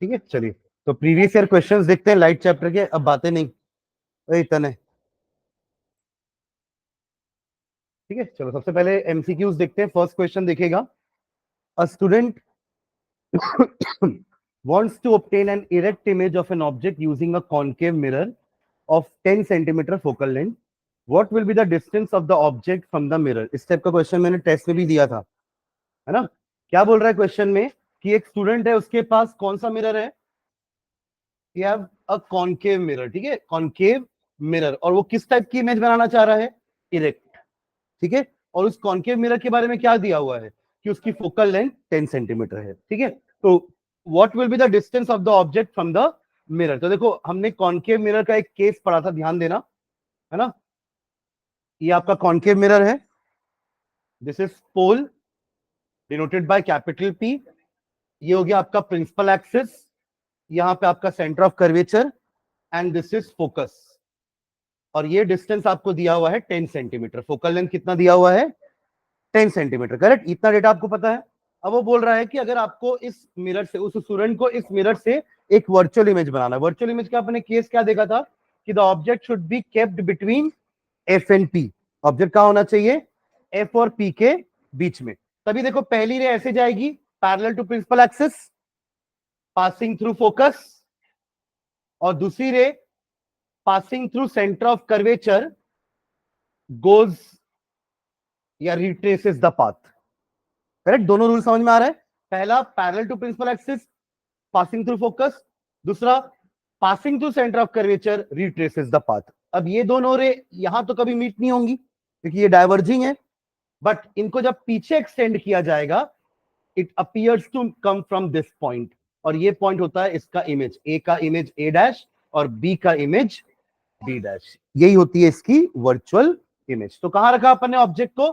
ठीक है, चलिए तो प्रीवियस ईयर क्वेश्चंस देखते हैं लाइट चैप्टर के, अब बातें नहीं इतने। ठीक है, चलो सबसे पहले एमसीक्यूज देखते हैं। फर्स्ट क्वेश्चन देखिएगा, a student wants to obtain an erect image of an object using a concave mirror of 10 centimeter focal length. What will be the distance of the object from the mirror? इस type का question मैंने test में भी दिया था, है ना। क्या बोल रहा है क्वेश्चन में कि एक स्टूडेंट है, उसके पास कौन सा मिरर है, you have a concave mirror, ठीक है, कॉन्केव मिरर, और वो किस टाइप की इमेज बनाना चाह रहा है, इरेक्ट। ठीक है, और उस कॉन्केव मिरर के बारे में क्या दिया हुआ है कि उसकी फोकल लेंथ 10 सेंटीमीटर है। ठीक है, तो what will be the distance of the object from the mirror. तो देखो हमने कॉन्केव मिरर का एक केस पढ़ा था, ध्यान देना, है ना। ये आपका कॉन्केव मिरर है, this is pole denoted by capital P. ये हो गया आपका प्रिंसिपल एक्सिस, यहां पे आपका centre of curvature, and this is focus. और ये डिस्टेंस आपको दिया हुआ है 10 सेंटीमीटर। फोकल लेंथ कितना दिया हुआ है, 10 सेंटीमीटर, करेक्ट। इतना डेटा आपको पता है। अब वो बोल रहा है कि अगर आपको इस मिरर से, उस स्टूडेंट को इस मिरर से एक वर्चुअल इमेज बनाना है। वर्चुअल इमेज का अपने केस क्या देखा था कि the object should be kept between F and P. Object कहां होना चाहिए, एफ और पी के बीच में। तभी देखो पहली रे ऐसे जाएगी, parallel to principal axis, passing through focus, और दूसरी ray passing through centre of curvature goes या रिट्रेसेस द पाथ। करेक्ट, दोनों रूल समझ में आ रहा है। पहला parallel to principal axis, passing through focus, दूसरा passing through centre of curvature, retraces the path. अब ये दोनों रे यहां तो कभी मीट नहीं होंगी क्योंकि ये डाइवर्जिंग है, बट इनको जब पीछे एक्सटेंड किया जाएगा, it appears to come from this point, और ये पॉइंट होता है इसका इमेज, ए का इमेज ए डैश और बी का इमेज बी डैश। यही होती है इसकी वर्चुअल इमेज। तो कहां रखा अपन ने ऑब्जेक्ट को,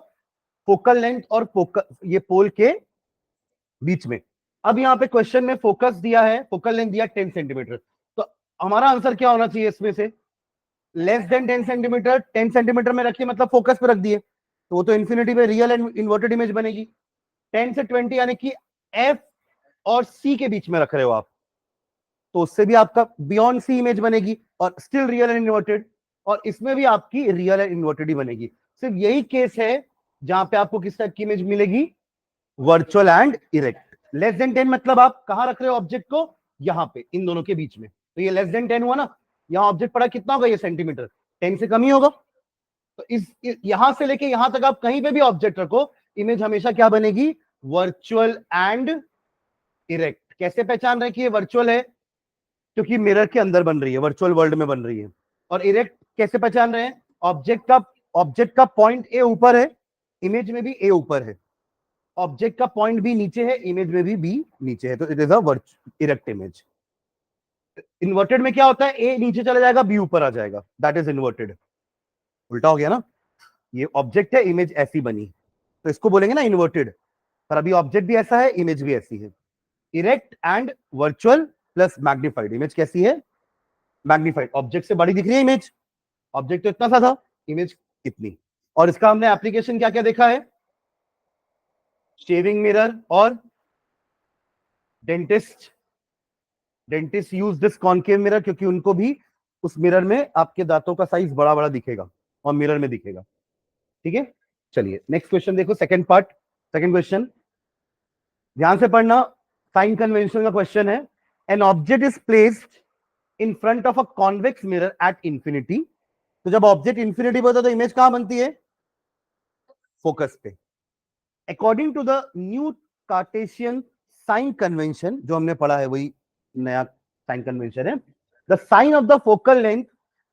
फोकल लेंथ और फोकस, ये पोल के बीच में। अब यहां पे क्वेश्चन में फोकस दिया है, फोकल लेंथ दिया 10 सेंटीमीटर, तो हमारा आंसर क्या होना चाहिए इसमें से, लेस देन 10 सेंटीमीटर। 10 सेंटीमीटर में रखिए मतलब फोकस पे रख दिए, तो वो तो इन्फिनिटी पे रियल एंड इन्वर्टेड इमेज बनेगी। 10 से 20 यानी कि एफ और सी के बीच में रख रहे हो आप, तो उससे भी आपका बियॉन्ड सी इमेज बनेगी और स्टिल रियल एंड इन्वर्टेड, और इसमें भी आपकी रियल एंड इन्वर्टेड ही बनेगी। सिर्फ यही केस है जहां पे आपको किस टाइप की इमेज मिलेगी, virtual and erect. Less than 10 मतलब आप कहां रख रहे हो ऑब्जेक्ट को, यहां पे इन दोनों के बीच में। तो ये लेस देन 10 हुआ ना, यहां ऑब्जेक्ट पड़ा कितना होगा, ये सेंटीमीटर, 10 से कम ही होगा। तो यहां से लेके यहां तक आप कहीं पे भी ऑब्जेक्ट रखो, इमेज हमेशा क्या बनेगी, वर्चुअल एंड इरेक्ट। कैसे पहचान रहे कि ये वर्चुअल है, क्योंकि मिरर के अंदर बन रही है, वर्चुअल वर्ल्ड में बन रही है। और इरेक्ट कैसे पहचान रहे हैं, ऑब्जेक्ट का पॉइंट ए ऊपर है, इमेज में भी ए ऊपर है, ऑब्जेक्ट का पॉइंट बी नीचे है, इमेज में भी बी नीचे है, तो it is a erect image. Inverted में क्या होता है, ए नीचे चला जाएगा, बी ऊपर आ जाएगा, दैट इज इन्वर्टेड। उल्टा हो गया ना, ये ऑब्जेक्ट है, इमेज ऐसी बनी, तो इसको बोलेंगे ना इन्वर्टेड। पर अभी ऑब्जेक्ट भी ऐसा है, इमेज भी ऐसी है। Erect and virtual plus magnified, image कैसी है, मैग्निफाइड। ऑब्जेक्ट से बड़ी दिख रही है इमेज, ऑब्जेक्ट तो इतना सा था, इमेज इतनी। और इसका हमने एप्लीकेशन क्या क्या देखा है, शेविंग मिरर और dentist use this concave mirror, क्योंकि उनको भी उस मिरर में आपके दांतों का साइज बड़ा बड़ा दिखेगा और मिरर में दिखेगा। ठीक है, चलिए नेक्स्ट क्वेश्चन देखो, सेकंड पार्ट, सेकंड क्वेश्चन ध्यान से पढ़ना। साइन कन्वेंशन का क्वेश्चन है, N object is placed in front of a convex mirror at infinity. तो जब ऑब्जेक्ट इंफिनिटी पे होता है तो इमेज कहां बनती है, फोकस पे। According to the new Cartesian sign convention, जो हमने पढ़ा है वही नया साइन कन्वेंशन है, the sign of the focal length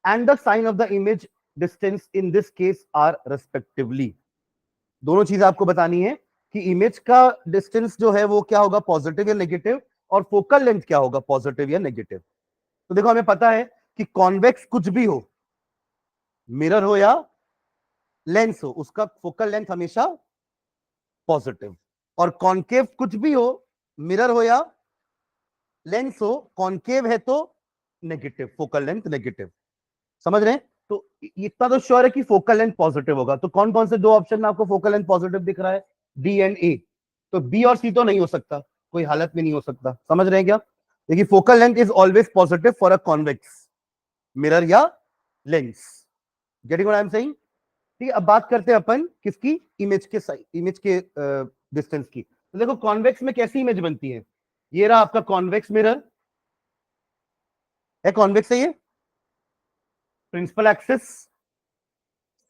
and the sign of the image distance in this case are respectively. दोनों चीजें आपको बतानी है कि इमेज का डिस्टेंस जो है वो क्या होगा, पॉजिटिव या नेगेटिव, और फोकल लेंथ क्या होगा, पॉजिटिव या नेगेटिव। तो देखो हमें पता है कि कॉन्वेक्स कुछ भी हो, मिरर हो या लेंस हो, उसका फोकल लेंथ हमेशा पॉजिटिव, और कॉन्केव कुछ भी हो, मिरर हो या लेंस हो, कॉन्केव है तो नेगेटिव, फोकल लेंथ नेगेटिव। समझ रहे हैं, तो इतना तो श्योर है कि फोकल लेंथ पॉजिटिव होगा। तो कौन कौन से दो ऑप्शन में आपको फोकल लेंथ पॉजिटिव दिख रहा है, डी एंड ए। तो बी और सी तो नहीं हो सकता, कोई हालत में नहीं हो सकता। समझ रहे हैं क्या, देखिए focal length is always positive for a convex mirror या lens. Getting what I am saying? ठीक है, अब बात करते हैं अपन किसकी, इमेज के डिस्टेंस की। तो देखो कॉन्वेक्स में कैसी इमेज बनती है, ये रहा आपका कॉन्वेक्स मिरर है, कॉन्वेक्स है ये, principal axis,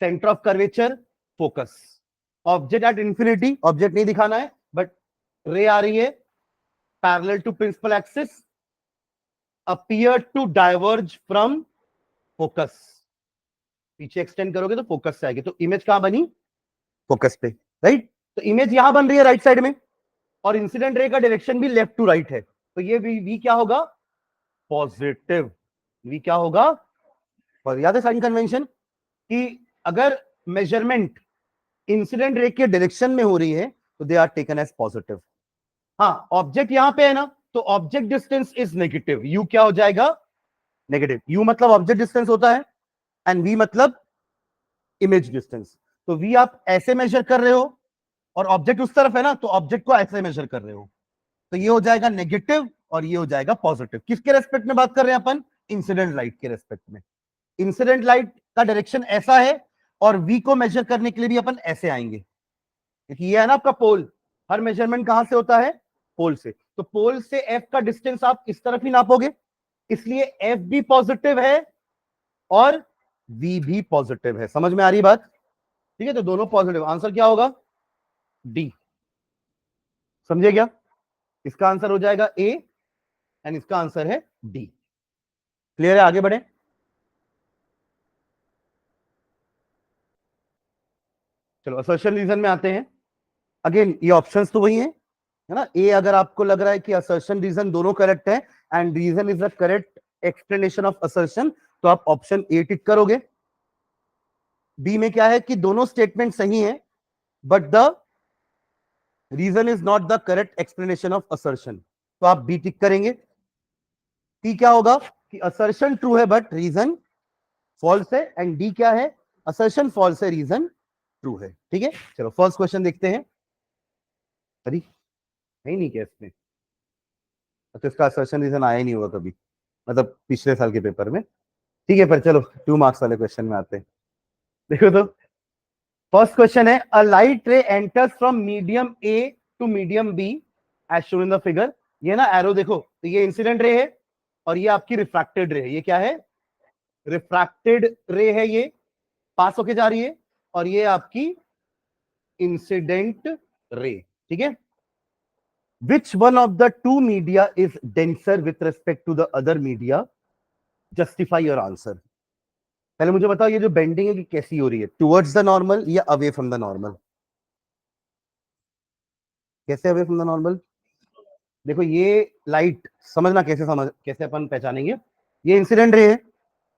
centre of curvature, focus, object at infinity, object नहीं दिखाना है बट रे आ रही है parallel to principal axis, appear to diverge from focus, पीछे एक्सटेंड करोगे तो फोकस से आएगी, तो इमेज कहां बनी, फोकस पे, राइट। तो इमेज यहां बन रही है राइट साइड में, और इंसिडेंट रे का डायरेक्शन भी लेफ्ट टू राइट है, तो ये वी क्या होगा, पॉजिटिव। वी क्या होगा, और याद है साइन कन्वेंशन कि अगर मेजरमेंट इंसिडेंट रे के डायरेक्शन में हो रही है तो they are taken as positive. हाँ, ऑब्जेक्ट यहां पे है ना, तो object distance is negative, u क्या हो जाएगा, नेगेटिव। यू मतलब ऑब्जेक्ट डिस्टेंस होता है एंड वी मतलब इमेज डिस्टेंस। तो वी आप ऐसे मेजर कर रहे हो और ऑब्जेक्ट उस तरफ है ना, तो ऑब्जेक्ट को ऐसे मेजर कर रहे हो, तो ये हो जाएगा नेगेटिव और ये हो जाएगा पॉजिटिव। किसके रेस्पेक्ट में बात कर रहे हैं अपन, इंसिडेंट लाइट के रेस्पेक्ट में। इंसिडेंट लाइट का डायरेक्शन ऐसा है और वी को मेजर करने के लिए भी अपन ऐसे आएंगे, क्योंकि ये है ना आपका पोल, हर मेजरमेंट कहां से होता है, पोल से। तो पोल से एफ का डिस्टेंस आप इस तरफ ही नापोगे, इसलिए एफ भी पॉजिटिव है और वी भी पॉजिटिव है। समझ में आ रही बात? ठीक है, तो दोनों पॉजिटिव, आंसर क्या होगा, डी। समझे क्या? इसका आंसर हो जाएगा ए एंड इसका आंसर है डी। क्लियर है? आगे बढ़े। चलो असर्शन रीजन में आते हैं। अगेन ये ऑप्शंस तो वही हैं, है ना। ए अगर आपको लग रहा है कि असर्शन रीजन दोनों करेक्ट है and reason is the correct explanation of assertion, तो आप ऑप्शन ए टिक करोगे। बी में क्या है कि दोनों स्टेटमेंट सही है but the reason is not the correct explanation of assertion, तो आप बी टिक करेंगे। टी क्या होगा कि असर्शन ट्रू है बट रीजन फॉल्स है, एंड डी क्या है, असर्शन फॉल्स है रीजन ट्रू है। ठीक है, चलो फर्स्ट क्वेश्चन देखते हैं। अरे है नहीं क्या इसमें, तो इसका असर्शन रीजन आया ही नहीं होगा कभी, मतलब पिछले साल के पेपर में। ठीक है, पर चलो 2 मार्क्स वाले क्वेश्चन में आते हैं। देखो तो फर्स्ट क्वेश्चन है, a light ray enters from medium A to medium B as shown in the figure. ये ना एरो देखो, तो ये इंसिडेंट रे है और ये आपकी रिफ्रैक्टेड रे है। ये क्या है, रिफ्रैक्टेड रे है, ये पास होके जा रही है, और ये आपकी इंसिडेंट रे। ठीक है, which one of the two media is denser with respect to the other media? Justify your answer. पहले मुझे बताओ ये जो बेंडिंग है कि कैसी हो रही है, टुवर्ड्स द नॉर्मल या अवे फ्रॉम द नॉर्मल? कैसे अवे फ्रॉम द नॉर्मल? देखो ये लाइट समझना, कैसे अपन पहचानेंगे, ये इंसिडेंट रे है।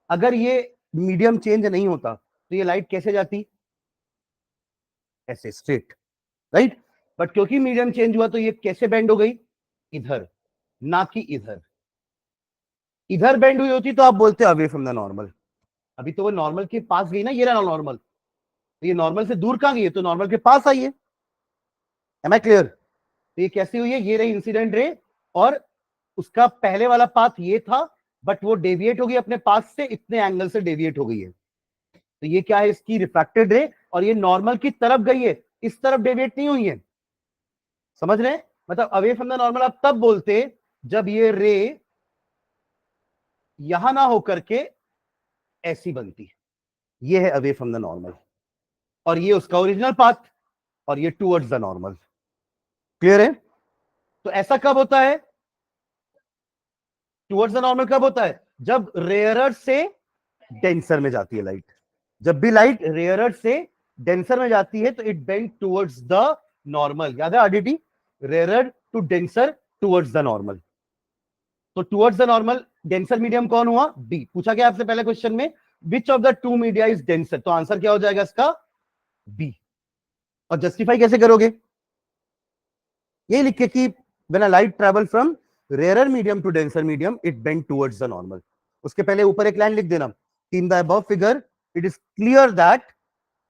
अगर ये मीडियम चेंज नहीं होता तो ये लाइट कैसे जाती, ऐसे स्ट्रेट, राइट। बट क्योंकि मीडियम चेंज हुआ तो ये कैसे बेंड हो गई, इधर, ना कि इधर। इधर बेंड हुई होती तो आप बोलते अवे फ्रॉम द नॉर्मल। अभी तो वो नॉर्मल के पास गई ना, ये रहा नॉर्मल, तो ये नॉर्मल से दूर कहां गई है, तो नॉर्मल के पास आई है। Am I clear? तो ये कैसी हुई है, ये रही इंसिडेंट रे, और उसका पहले वाला पाथ ये था बट वो डेविएट हो गई अपने पास से, इतने एंगल से डेविएट हो गई है, तो ये क्या है, इसकी रिफ्रैक्टेड रे, और ये नॉर्मल की तरफ गई है, इस तरफ डेविएट नहीं हुई है। समझ रहे हैं? मतलब अवे फ्रॉम द नॉर्मल आप तब बोलते जब ये रे यहां ना होकर के ऐसी बनती, ये है अवे फ्रॉम द नॉर्मल, और ये उसका ओरिजिनल पाथ, और ये टुवर्ड्स द नॉर्मल। क्लियर है? तो ऐसा कब होता है, टुवर्ड्स द नॉर्मल कब होता है, जब रेयरर से डेंसर में जाती है लाइट। जब भी लाइट रेयरर से डेंसर में जाती है तो it bend towards the normal. याद है RDT, rarer to denser towards the normal. तो towards the normal denser medium कौन हुआ, बी। पूछा गया आपसे पहले क्वेश्चन में, which of the two media is denser, तो आंसर क्या हो जाएगा इसका, बी। और जस्टिफाई कैसे करोगे, ये लिख के कि when a light travel from rarer medium to denser medium it bend towards the normal. उसके पहले ऊपर एक लाइन लिख देना, in the above figure it is clear that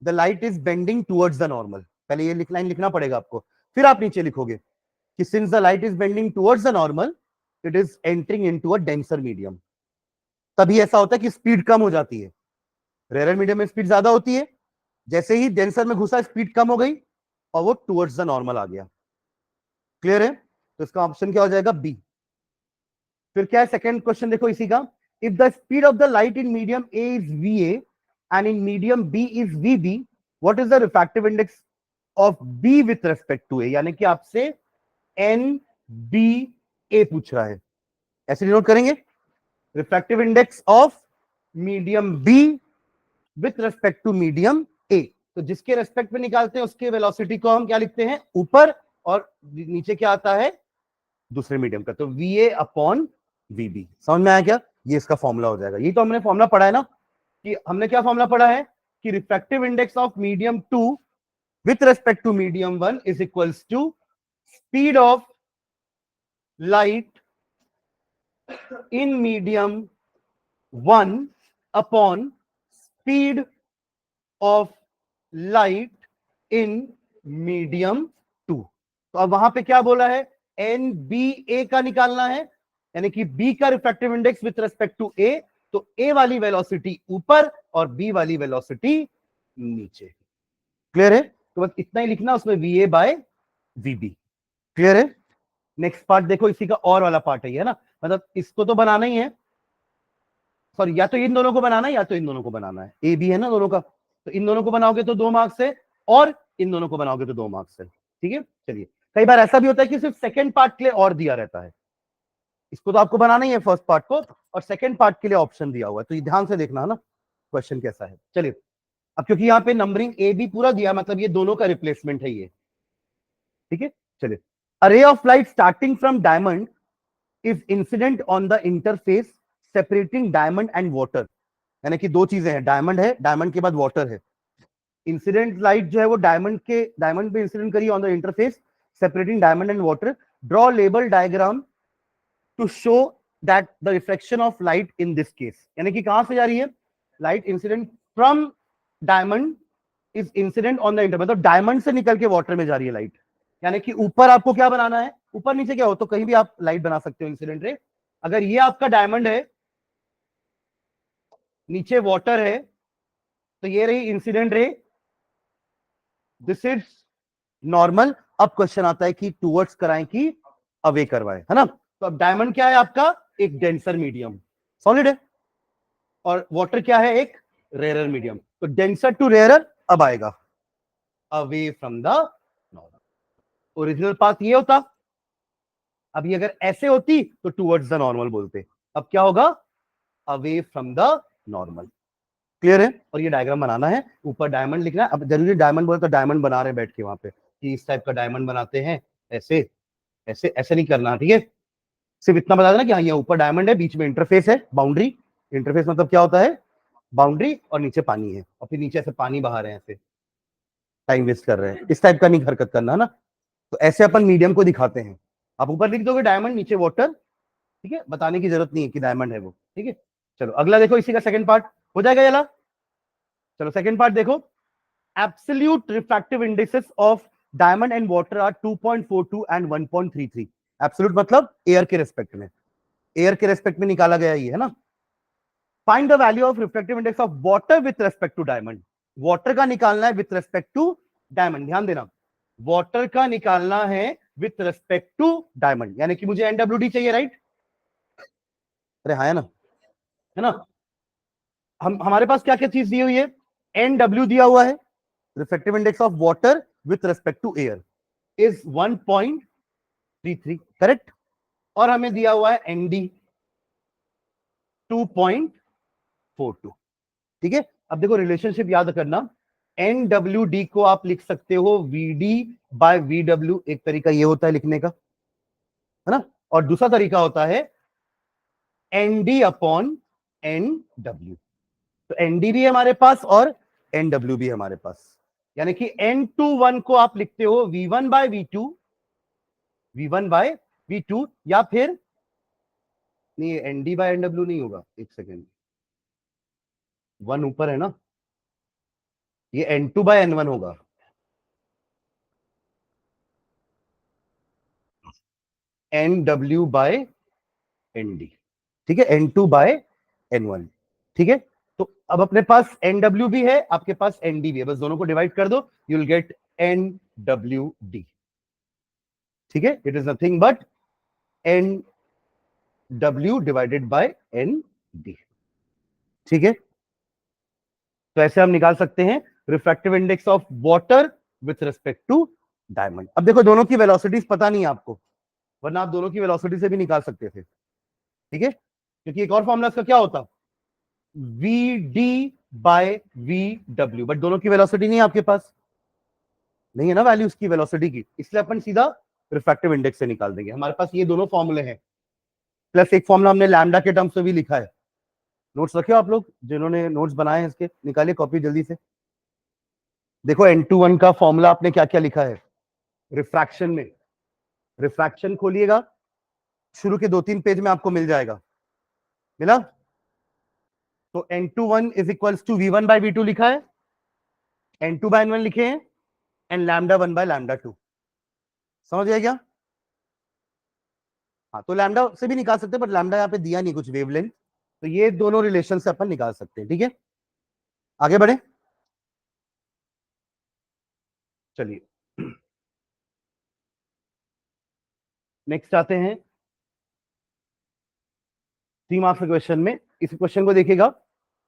the light is bending towards the normal. पहले ये line लिखना पड़ेगा आपको, फिर आप नीचे लिखोगे कि since the light is bending towards the normal it is entering into a denser medium. तभी ऐसा होता है कि स्पीड कम हो जाती है। रेयर मीडियम में स्पीड ज्यादा होती है, जैसे ही डेंसर में घुसा स्पीड कम हो गई और वो टुवर्ड्स द नॉर्मल आ गया। क्लियर है? तो इसका ऑप्शन क्या हो जाएगा? बी। फिर क्या है सेकंड क्वेश्चन, देखो इसी का। If the speed of the light in medium A is V A and in medium B is V B, what is the refractive index of B with respect to A? यानी कि आपसे N B ए पूछ रहा है, ऐसे note करेंगे। Refractive index of medium B with respect to medium A. तो जिसके रेस्पेक्ट में निकालते हैं उसके वेलोसिटी को हम क्या लिखते हैं? ऊपर, और नीचे क्या आता है? दूसरे मीडियम का। तो v A upon v B. समझ में आया क्या? ये इसका फॉर्मूला हो जाएगा। ये तो हमने फॉर्मूला पढ़ा है ना, कि हमने क्या फॉर्मूला पढ़ा है कि refractive index of medium 2 with respect to medium 1 is equals to speed of light in medium 1 upon speed of light in medium 2। तो अब वहां पे क्या बोला है? एन बी ए का निकालना है, यानी कि बी का refractive index with respect to A. तो ए वाली वेलोसिटी ऊपर और बी वाली वेलोसिटी नीचे। क्लियर है? तो बस इतना ही लिखना, उसमें v A by v B. Clear है? नेक्स्ट पार्ट देखो, इसी का और वाला पार्ट है ये, है ना। मतलब इसको तो बनाना ही है, सॉरी, या तो इन दोनों को बनाना है या तो इन दोनों को बनाना है। ए बी है ना दोनों का, तो इन दोनों को बनाओगे तो 2 मार्क्स है, और इन दोनों को बनाओगे तो 2 मार्क्स है। ठीक है, चलिए। कई बार ऐसा भी होता है कि सिर्फ सेकंड पार्ट के लिए और दिया रहता है, इसको तो आपको बनाना ही है फर्स्ट पार्ट को, और सेकंड पार्ट के लिए ऑप्शन दिया हुआ है, तो ये ध्यान से देखना है ना क्वेश्चन कैसा है। चलिए, अब क्योंकि यहाँ पे नंबरिंग ए बी पूरा दिया, मतलब ये दोनों का रिप्लेसमेंट है ये। ठीक है, चलिए। A ray of light starting from diamond is incident on the interface separating diamond and water. यानी कि दो चीजें हैं, डायमंड है, डायमंड के बाद वाटर है। इंसिडेंट लाइट जो है वो डायमंड पे इंसिडेंट करी on the interface separating diamond and water. Draw label diagram to show that the reflection of light in this case. यानी कि कहां से जा रही है light? Incident from diamond is incident on the inter, मतलब डायमंड से निकल के वाटर में जा रही है लाइट। यानी कि ऊपर आपको क्या बनाना है? ऊपर नीचे क्या हो तो कहीं भी आप लाइट बना सकते हो इंसिडेंट रे। अगर ये आपका डायमंड है, नीचे वाटर है, तो ये रही incident ray, this is normal. अब क्वेश्चन आता है कि टूवर्ड्स कराएं कि अवे करवाएं, है ना। तो अब डायमंड क्या है आपका? एक डेंसर मीडियम, सॉलिड है, और वाटर क्या है? एक रेयरर मीडियम। तो डेंसर टू रेयरर अब आएगा away from the normal. Original path ये होता, अभी अगर ऐसे होती तो टूवर्ड्स द नॉर्मल बोलते। अब क्या होगा? Away from the normal. Clear है? और ये डायग्राम बनाना है, ऊपर डायमंड लिखना है। अब जरूरी डायमंड बोले तो डायमंड बना रहे बैठ के वहां पे, कि इस टाइप का डायमंड बनाते हैं, ऐसे ऐसे ऐसे नहीं करना, ठीक है। सिर्फ इतना बता देना कि हाँ, ये ऊपर डायमंड है, बीच में इंटरफेस है, बाउंड्री। इंटरफेस मतलब क्या होता है? बाउंड्री, और नीचे पानी है, और फिर नीचे ऐसे पानी बहा रहे हैं, ऐसे टाइम वेस्ट कर रहे हैं, इस टाइप का नहीं हरकत करना, है ना। तो ऐसे अपन मीडियम को दिखाते हैं। आप ऊपर लिख दोगे डायमंड, नीचे वाटर, ठीक है, बताने की जरूरत नहीं है कि डायमंड है वो। ठीक है, चलो अगला देखो, इसी का सेकंड पार्ट हो जाएगा ये वाला। चलो सेकंड पार्ट देखो। Absolute refractive indexes of diamond and water are 2.42 and 1.33। Absolute मतलब एयर के रेस्पेक्ट में, एयर के रेस्पेक्ट में निकाला गया ये, है ना। Find the value of reflective index of water with respect to diamond. Water का निकालना है विथ रेस्पेक्ट टू डायमंड, ध्यान देना, वाटर का निकालना है विथ रेस्पेक्ट टू डायमंड। यानी कि मुझे एनडब्ल्यूडी चाहिए, राइट? अरे हाँ, है ना, है ना। हम हमारे पास क्या क्या चीज दी हुई है? एनडब्ल्यू दिया हुआ है, reflective index of water with respect to air is 1.33, correct. और हमें दिया हुआ है एनडी 2.42। ठीक है, अब देखो रिलेशनशिप याद करना। एन डब्ल्यू डी को आप लिख सकते हो v D by v W, एक तरीका ये होता है लिखने का, है ना। और दूसरा तरीका होता है N D upon N W. तो एन डी भी है हमारे पास और एन डब्ल्यू भी है हमारे पास। यानी कि एन टू वन को आप लिखते हो v one by v two, v one by v two, या फिर नहीं, N D by N W नहीं होगा, एक सेकेंड, वन ऊपर है ना, ये N two by N one होगा। एन डब्ल्यू बाय ND, ठीक है, N2/N1, ठीक है। तो अब अपने पास NW भी है, आपके पास ND भी है, बस दोनों को डिवाइड कर दो, यू विल गेट NWD, ठीक है। It is nothing but NW divided by ND, ठीक है। तो ऐसे हम निकाल सकते हैं refractive index of water with respect to diamond. अब देखो दोनों की वेलोसिटीज पता नहीं है आपको, वरना आप दोनों की वेलोसिटी से भी निकाल सकते थे, ठीक है, क्योंकि एक और फॉर्मूला इसका क्या होता, VD/VW, बट दोनों की वेलोसिटी नहीं है आपके पास, नहीं है ना वैल्यू उसकी वेलोसिटी की, इसलिए अपन सीधा रिफ्रैक्टिव इंडेक्स से निकाल देंगे। हमारे पास ये दोनों फॉर्मूले हैं, प्लस एक फॉर्मूला हमने लैम्डा के टर्म्स में भी लिखा है। नोट्स रखे हो आप लोग, जिन्होंने नोट्स बनाए हैं इसके, निकालिए कॉपी जल्दी से। देखो N21 का फॉर्मूला आपने क्या क्या लिखा है रिफ्रैक्शन में, रिफ्रैक्शन खोलिएगा, शुरू के 2-3 पेज में आपको मिल जाएगा, मिला। तो N21 is equals to V1/V2 लिखा है, N2/N1 लिखे हैं, एंड लैम्डा 1/λ2, समझ गया क्या? हाँ, तो लैम्डा से भी निकाल सकते हैं, बट लैम्डा यहाँ पे दिया नहीं कुछ वेवलेंथ, तो ये दोनों रिलेशन से अपन निकाल सकते हैं, ठीक है। आगे बढ़े, चलिए नेक्स्ट आते हैं 3 मार्क्स के क्वेश्चन में। इस क्वेश्चन को देखिएगा,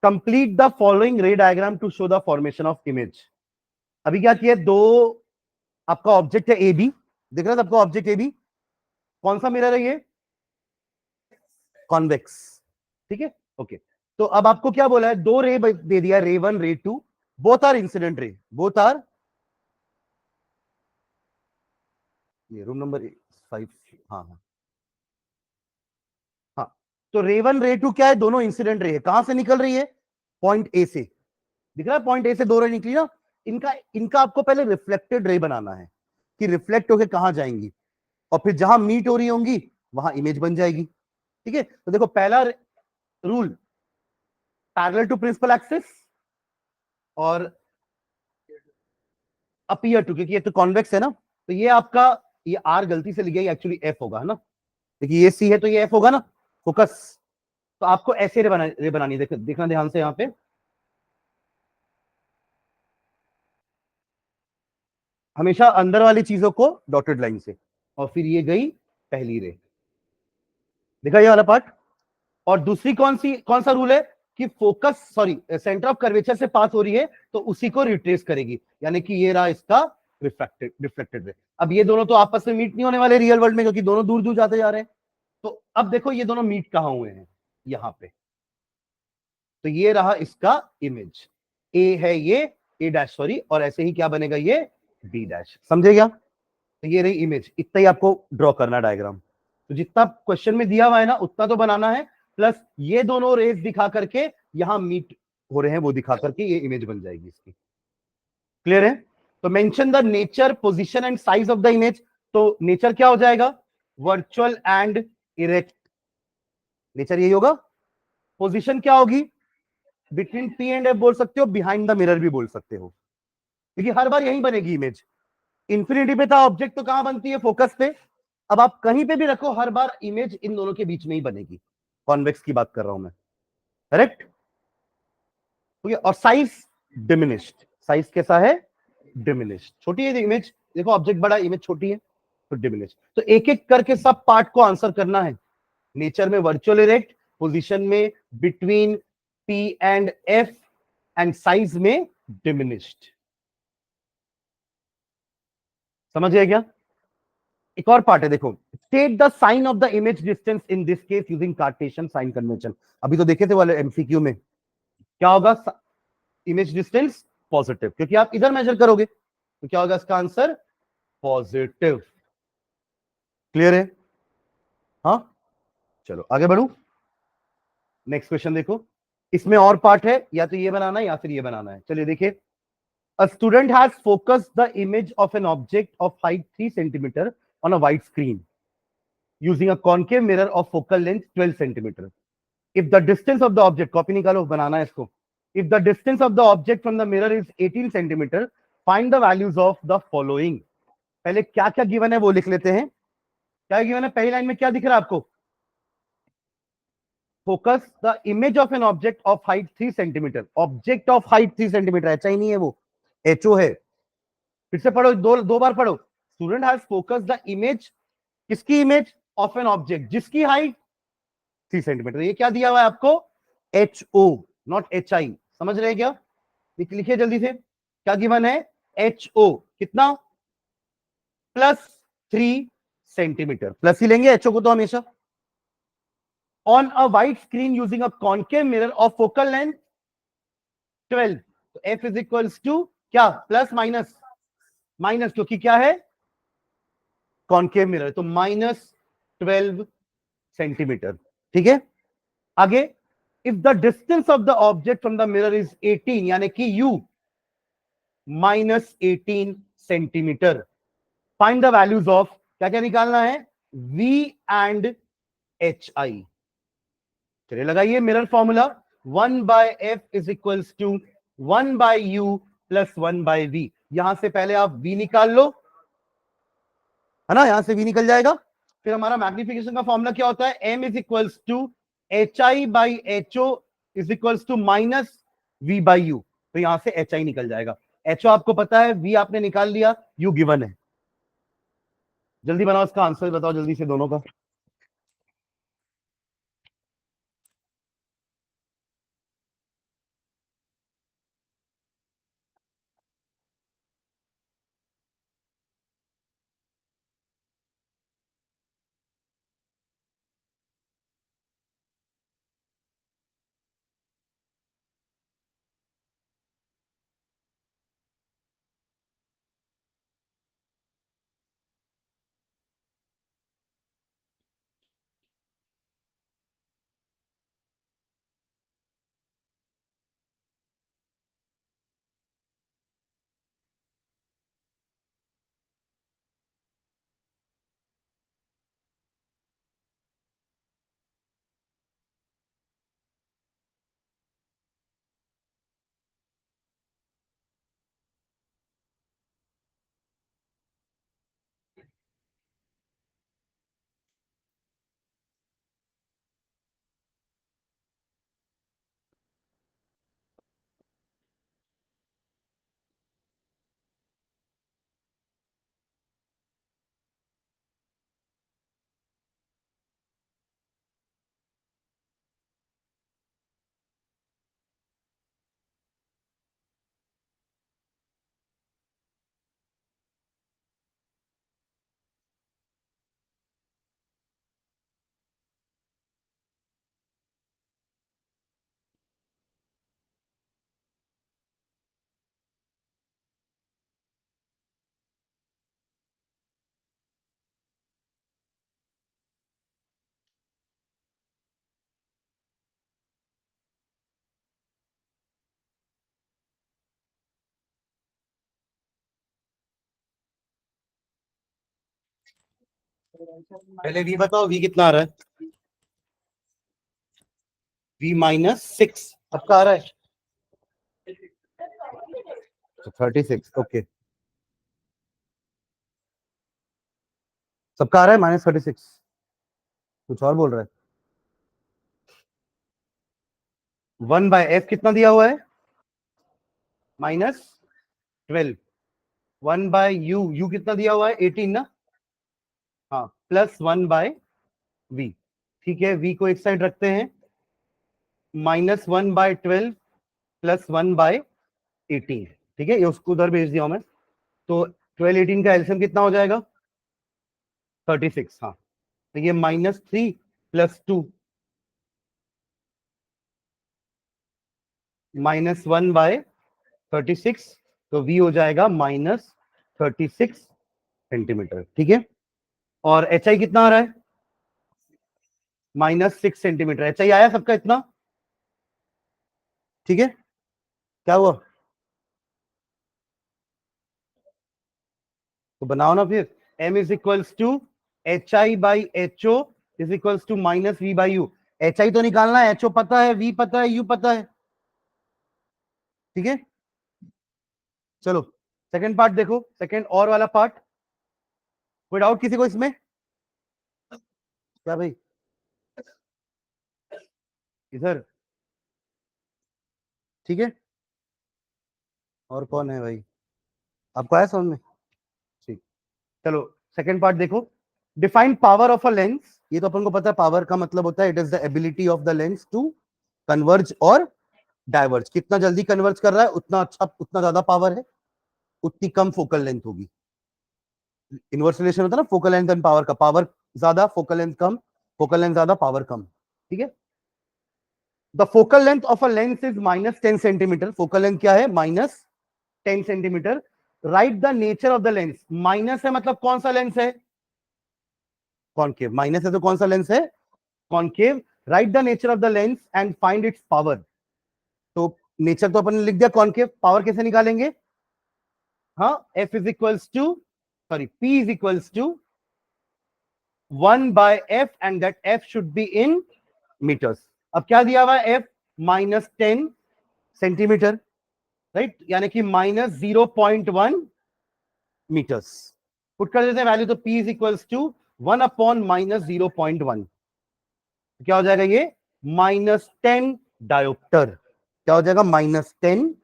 complete the following ray diagram to show the formation of image. अभी क्या किया, दो आपका ऑब्जेक्ट है ए बी, दिख रहा है आपको ऑब्जेक्ट ए बी, कौन सा मिरर है ये, कॉन्वेक्स, ठीक है, ओके। तो अब आपको क्या बोला है, दो रे दे दिया, रे 1 ray 2, both are incident ray, both are, ये रूम नंबर 5, हाँ हाँ हाँ। तो रे 1 रे 2 क्या है, दोनों इंसिडेंट रे है, कहां से निकल रही है, पॉइंट ए से, दिख रहा है पॉइंट ए से दो रे निकली ना, इनका इनका आपको पहले रिफ्लेक्टेड रे बनाना है कि रिफ्लेक्ट होकर कहां जाएंगी, और फिर जहां मीट हो रही होंगी वहां इमेज बन जाएगी, ठीक है। तो देखो पहला rule, parallel to principal axis और अपीयर टू, क्योंकि ये तो कॉन्वेक्स है ना, तो ये आपका, ये आर गलती से लिख गया, एक्चुअली एफ होगा, है ना, देखिए ये सी है तो ये एफ होगा ना, फोकस। तो आपको ऐसे रे बनानी है, देखना ध्यान से यहाँ पे, हमेशा अंदर वाली चीजों को डॉटेड लाइन से, और फिर ये गई पहली रे, देखा ये वाला पार्ट। और दूसरी कौन सा रूल है कि focus, sorry, centre of curvature से पास हो रही है तो उसी को रिट्रेस करेगी, यानी कि ये रहा इसका रिफ्लेक्टेड रे। अब ये दोनों तो आपस में मीट नहीं होने वाले रियल वर्ल्ड में, क्योंकि दोनों दूर दूर जाते जा रहे हैं। तो अब देखो ये दोनों मीट कहां हुए हैं, यहां पे, तो ये रहा इसका इमेज, ए है ये, ए डैश सॉरी, और ऐसे ही क्या बनेगा ये बी डैश, समझे क्या? तो ये रही इमेज, इतना ही आपको ड्रॉ करना डायग्राम, तो जितना क्वेश्चन में दिया हुआ है ना उतना तो बनाना है, प्लस ये दोनों रेस दिखा करके यहां मीट हो रहे हैं वो दिखा करके ये इमेज बन जाएगी इसकी, क्लियर है? तो mention the nature, position and size of the image. तो नेचर क्या हो जाएगा, वर्चुअल एंड इरेक्ट, नेचर यही होगा। पोजीशन क्या होगी, बिटवीन पी एंड एफ बोल सकते हो, बिहाइंड द मिरर भी बोल सकते हो, क्योंकि हर बार यही बनेगी इमेज। इंफिनिटी पे था ऑब्जेक्ट, तो कहां बनती है, फोकस पे। अब आप कहीं पे भी रखो, हर बार इमेज इन दोनों के बीच में ही बनेगी, कॉन्वेक्स की बात कर रहा हूं मैं, करेक्ट, ठीक है। और साइज डिमिनिश्ड, साइज कैसा है, डिमिनिश्ड, छोटी है इमेज, देखो ऑब्जेक्ट बड़ा, इमेज छोटी है, तो डिमिनिश्ड। तो एक एक करके सब पार्ट को आंसर करना है, नेचर में वर्चुअल इरेक्ट, पोजीशन में between P and F, and size में डिमिनिश्ड, समझ गए क्या? एक और पार्ट है देखो, state the sign of the image distance in this case using Cartesian sign convention. अभी तो देखे थे वाले एमसीक्यू में, क्या होगा, इमेज डिस्टेंस पॉजिटिव, क्योंकि आप इधर मेजर करोगे, तो क्या होगा इसका आंसर, पॉजिटिव, क्लियर है? हाँ, चलो आगे बढ़ू, नेक्स्ट क्वेश्चन देखो, इसमें और पार्ट है, या तो ये बनाना है या फिर ये बनाना है, चलिए देखिए। A student has focused the image of an object of height 3 centimeter on a white screen using a concave mirror of focal length 12 centimeter. If the distance of the object, copy निकालो, बनाना है इसको. If the distance of the object from the mirror is 18 centimeter, find the values of the following. पहले क्या क्या given है वो लिख लेते हैं। क्या गिवन है, पहली लाइन में क्या दिख रहा है आपको, focus the image of an object of height 3 centimetre. Object of height 3 centimetre, ऐसा ही नहीं है, वो एचओ है। फिर से पढ़ो, दो दो बार पढ़ो। Student has focus the image, किसकी इमेज? ऑफ एन ऑब्जेक्ट जिसकी हाइट 3 सेंटीमीटर। ये क्या दिया हुआ है आपको? H O, not H I. समझ रहे हैं क्या? लिखिए जल्दी से, क्या गिवन है? एच ओ कितना? +3 सेंटीमीटर। प्लस ही लेंगे एचओ को तो हमेशा। On a white screen using a concave mirror of focal length 12, तो एफ इज इक्वल्स टू क्या? Plus minus? माइनस, क्योंकि क्या है? कॉन्केव मिरर, तो -12 सेंटीमीटर। ठीक है, आगे। If the distance of the object from the mirror is 18, यानी कि u, -18 centimetre, find the values of, क्या क्या निकालना है? V and H I. चलिए लगाइए मिरर फॉर्मूला। 1/f = 1/u+1/v। यहां से पहले आप v निकाल लो, है ना, यहां से v निकल जाएगा। फिर हमारा मैग्निफिकेशन का फॉर्मूला क्या होता है? m=hi/ho=−v/u। तो यहां से hi निकल जाएगा। ho आपको पता है, v आपने निकाल लिया, u गिवन है। जल्दी बनाओ, इसका आंसर बताओ जल्दी से दोनों का। पहले v बताओ, v कितना आ रहा है? v-6 सबका आ रहा है, तो 36। ओके, सबका आ रहा है -36। कुछ और बोल रहा है? 1/f कितना दिया हुआ है? -12। 1/u, u कितना दिया हुआ है? 18 ना। हाँ, +1/v। ठीक है, v को एक साइड रखते हैं। -1/12 +1/18। ठीक है, ये उसको उधर भेज दिया हूं मैं। तो 12, 18 का एलसीएम कितना हो जाएगा? 36। हाँ, तो ये -3 + 2 -1/36, तो v हो जाएगा -36 सेंटीमीटर। ठीक है, और एच आई कितना आ रहा है? -6 सेंटीमीटर। एच आई आया सबका इतना? ठीक है, क्या हुआ? तो बनाओ ना फिर। m=hi/ho=-v/u। एच आई तो निकालना है, एच ओ पता है, वी पता है, यू पता है। ठीक है, चलो सेकंड पार्ट देखो, सेकंड और वाला पार्ट। कोई डाउट किसी को इसमें? क्या भाई? इधर, ठीक है। और कौन है भाई, आपको आया समझ में? ठीक, चलो सेकंड पार्ट देखो। Define power of a lens. ये तो अपन को पता है, पावर का मतलब होता है it is the ability of the lens to converge और डाइवर्ज। कितना जल्दी कन्वर्ज कर रहा है उतना अच्छा, उतना ज्यादा पावर है, उतनी कम फोकल लेंथ होगी। इनवर्स रिलेशन होता है ना फोकल लेंथ एंड पावर का, पावर ज्यादा फोकल लेंथ कम, फोकल लेंथ ज्यादा पावर कम, ठीक है। The focal length of a lens is -10 centimetre. Focal length क्या है? -10 centimetre. Right the nature of the lens. Minus है मतलब कौन सा लेंस है? कॉनकेव। माइनस है तो कौन सा लेंस है? Concave. Right the nature of the lens and find its power. तो नेचर तो अपन ने लिख दिया कॉनकेव, पावर कैसे निकालेंगे? हाँ, F is equals to, sorry P is equals to 1/f and that f should be in metres. अब क्या दिया हुआ है? f -10 सेंटीमीटर, राइट, यानी कि -0.1 मीटर्स। पुट कर देते हैं वैल्यू, तो p इज इक्वल्स टू 1/-0.1। क्या हो जाएगा ये? -10 डायोप्टर। क्या हो जाएगा? -10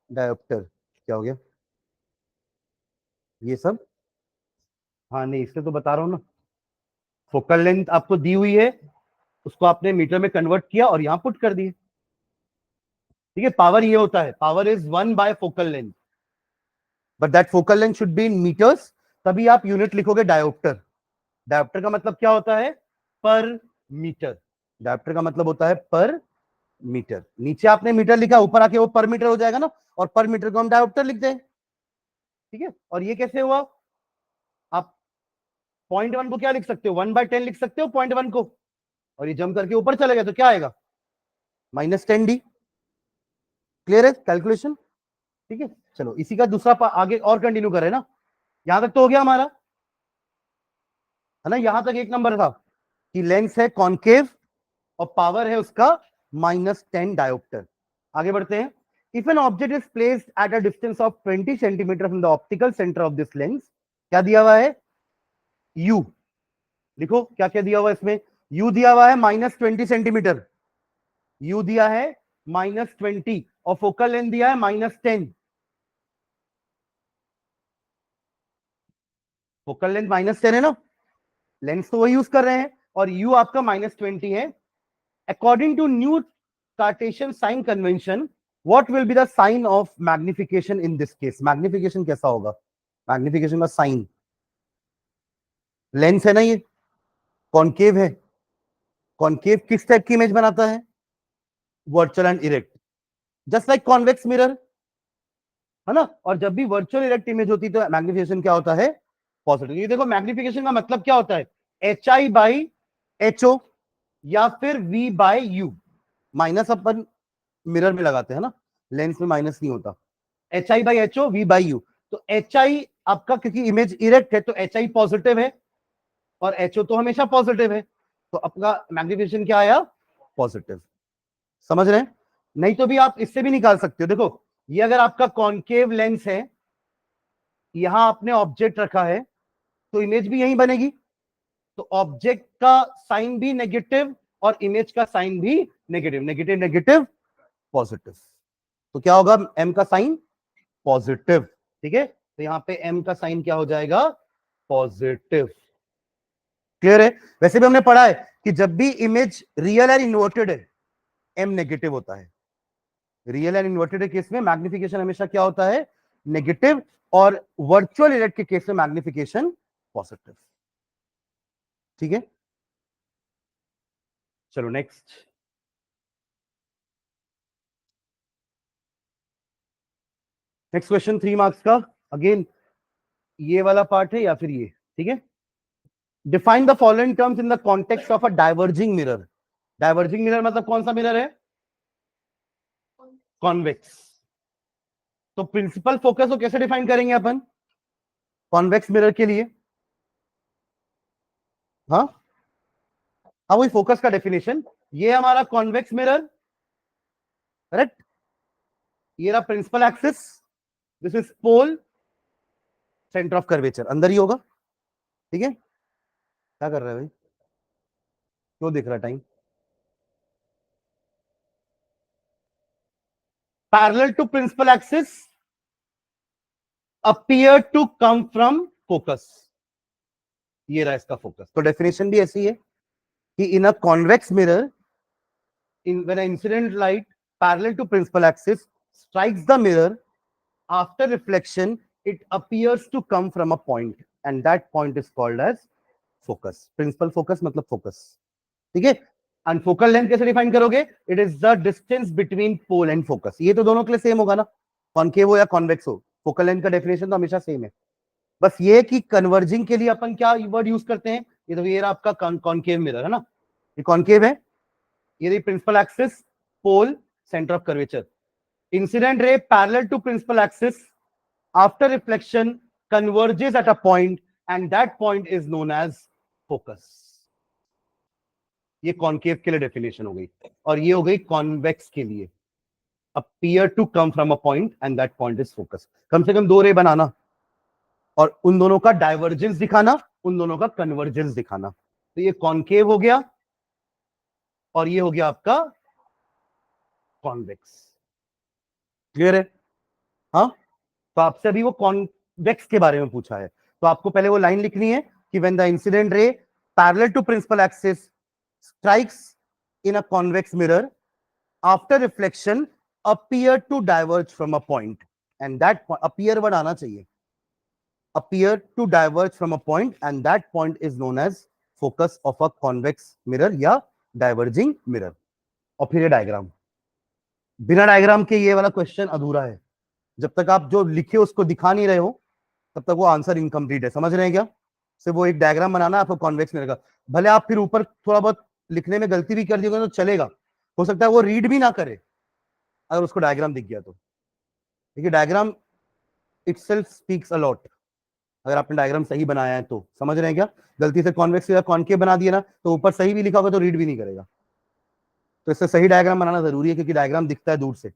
डायोप्टर। क्या हो गया ये सब? हाँ नहीं, इससे तो बता रहा हूं ना, फोकल लेंथ आपको दी हुई है, उसको आपने मीटर में कन्वर्ट किया और यहां पुट कर दिए, ठीक है। पावर ये होता है, पावर इज 1/फोकल length, but that focal length should be in metres. तभी आप यूनिट लिखोगे डायोप्टर। डायोप्टर का मतलब क्या होता है? पर मीटर। डायोप्टर का मतलब होता है पर मीटर। नीचे आपने मीटर लिखा, ऊपर आके वो पर मीटर हो जाएगा ना, और पर मीटर को हम डायोप्टर लिख दें, ठीक है। और ये कैसे हुआ? आप 0.1 को क्या लिख सकते हो? 1/10 लिख सकते हो 0.1 को, और ये जम करके ऊपर चले गए तो क्या आएगा? -10d। क्लियर है कैलकुलेशन? ठीक है, चलो इसी का दूसरा आगे और कंटिन्यू करें ना। यहां तक तो हो गया हमारा, है ना। यहां तक एक नंबर था कि लेंस है कॉनकेव और पावर है उसका -10 डायोप्टर। आगे बढ़ते हैं। If N object is placed at a distance of 20 centimetre from the optical centre of this lens. क्या दिया हुआ है? यू। लिखो क्या क्या दिया हुआ है इसमें। यू दिया हुआ है -20 सेंटीमीटर, यू दिया है -20, और फोकल लेंथ दिया है -10। फोकल लेंथ -10 है ना, लेंस तो वही यूज कर रहे हैं, और यू आपका -20 है। According to new Cartesian sign convention, what will be the sign of magnification in this case? Magnification कैसा होगा? मैग्निफिकेशन का साइन, लेंस है ना ये, कॉनकेव है, कॉनकेव किस टाइप की इमेज बनाता है? Virtual and erect, just like convex mirror, है ना। और जब भी वर्चुअल इरेक्ट इमेज होती है तो मैग्निफिकेशन क्या होता है? पॉजिटिव। ये देखो मैग्निफिकेशन का मतलब क्या होता है? HI/HO या फिर V/U। माइनस अपन मिरर में लगाते हैं ना, लेंस में माइनस नहीं होता। HI/HO V/U। तो HI आपका, क्योंकि इमेज इरेक्ट है तो HI पॉजिटिव है, और HO तो हमेशा पॉजिटिव है, तो आपका मैग्निफिकेशन क्या आया? पॉजिटिव। समझ रहे हैं? नहीं तो भी आप इससे भी निकाल सकते हो। देखो ये अगर आपका कॉनकेव लेंस है, यहां आपने ऑब्जेक्ट रखा है, तो इमेज भी यहीं बनेगी, तो ऑब्जेक्ट का साइन भी नेगेटिव और इमेज का साइन भी नेगेटिव, नेगेटिव नेगेटिव पॉजिटिव। तो क्या होगा? एम का साइन पॉजिटिव, ठीक है। तो यहां पे एम का साइन क्या हो जाएगा? पॉजिटिव। क्लियर है? वैसे भी हमने पढ़ा है कि जब भी इमेज रियल एंड इन्वर्टेड है, एम नेगेटिव होता है। रियल एंड इन्वर्टेड केस में मैग्निफिकेशन हमेशा क्या होता है? नेगेटिव, और वर्चुअल इरेक्ट के केस में मैग्निफिकेशन पॉजिटिव, ठीक है। चलो नेक्स्ट। नेक्स्ट क्वेश्चन 3 मार्क्स का। अगेन ये वाला पार्ट है या फिर ये, ठीक है। Define the following terms in the context of a diverging mirror. Diverging mirror मतलब कौन सा मिरर है? कॉन्वेक्स। तो प्रिंसिपल फोकस को कैसे डिफाइन करेंगे अपन कॉन्वेक्स मिरर के लिए? हाँ हाँ, वही फोकस का डेफिनेशन। ये हमारा कॉन्वेक्स मिरर, करेक्ट। ये रहा principal axis, this is pole, centre of curvature अंदर ही होगा, ठीक है। क्या कर रहा है भाई, क्यों देख रहा है time? Parallel to principal axis appear to come from focus. ये रहा इसका फोकस। तो डेफिनेशन भी ऐसी है कि in a convex mirror, in when an incident light parallel to principal axis strikes the mirror, after reflection it appears to come from a point and that point is called as focus. Principal focus मतलब focus, ठीक है। And focal length कैसे define करोगे? It is the distance between pole and focus. ये तो दोनों के लिए सेम होगा ना, कॉनकेव हो या कॉन्वेक्स हो, फोकल लेंथ का डेफिनेशन तो हमेशा सेम है। बस ये कि कन्वर्जिंग के लिए अपन क्या वर्ड यूज करते हैं। ये तो ये रहा आपका कॉनकेव मिरर है ना, ये कॉनकेव है, ये principal axis, pole, centre of curvature. Incident ray parallel to principal axis, after reflection converges at a point and that point is known as focus. ये कॉनकेव के लिए डेफिनेशन हो गई, और ये हो गई कॉन्वेक्स के लिए, appear to come from a point and that point is focus. कम से कम दो रे बनाना और उन दोनों का डाइवर्जेंस दिखाना, उन दोनों का कन्वर्जेंस दिखाना। तो ये कॉनकेव हो गया और ये हो गया आपका कॉन्वेक्स। क्लियर है? हाँ, तो आपसे अभी वो कॉन्वेक्स के बारे में पूछा है, तो आपको पहले वो लाइन लिखनी है कि when the incident ray parallel to principal axis strikes in a convex mirror, after reflection appear to diverge from a point and that appear word आना चाहिए, appear to diverge from a point and that point is known as focus of a convex mirror या diverging mirror। और फिर ये diagram, बिना diagram के ये वाला क्वेश्चन अधूरा है। जब तक आप जो लिखे उसको दिखा नहीं रहे हो तब तक वो आंसर इनकम्प्लीट है। समझ रहे हैं क्या? सिर्फ वो एक डायग्राम बनाना है आपको कॉन्वेक्स मिरर का। भले आप फिर ऊपर थोड़ा बहुत लिखने में गलती भी कर दिए तो चलेगा, हो सकता है वो रीड भी ना करे अगर उसको डायग्राम दिख गया तो। देखिए diagram itself speaks a lot. अगर आपने डायग्राम सही बनाया है तो, समझ रहे हैं क्या? गलती से कॉन्वेक्स या कॉनकेव बना दिया ना तो ऊपर सही भी लिखा होगा तो रीड भी नहीं करेगा। तो इससे सही डायग्राम बनाना जरूरी है क्योंकि डायग्राम दिखता है दूर से।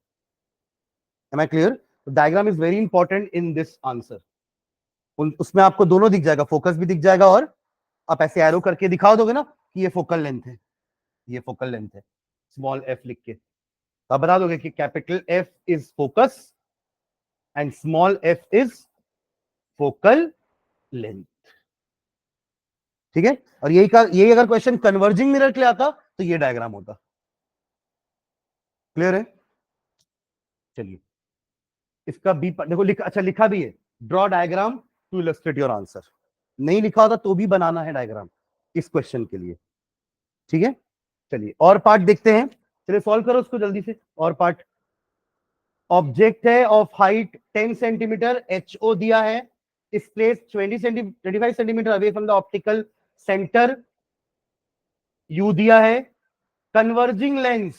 Am I clear? Diagram is very important in this answer. उसमें आपको दोनों दिख जाएगा, फोकस भी दिख जाएगा और आप ऐसे एरो करके दिखा दोगे ना कि ये फोकल लेंथ है, ये फोकल लेंथ है, स्मॉल एफ लिख के। तो आप बता दोगे कि capital F is focus and small F is focal length. ठीक है? और यही अगर क्वेश्चन कन्वर्जिंग मिरर के लिए आता तो ये डायग्राम होता। क्लियर है? चलिए इसका बी देखो अच्छा लिखा भी है, draw diagram to illustrate your answer. नहीं लिखा होता तो भी बनाना है डायग्राम इस क्वेश्चन के लिए। ठीक है, चलिए और पार्ट देखते हैं। चलिए सॉल्व करो उसको जल्दी से। और पार्ट, ऑब्जेक्ट है ऑफ हाइट 10 सेंटीमीटर, एचओ दिया है, इस place 25 centimetre away from the optical centre, you दिया है। कन्वर्जिंग लेंस,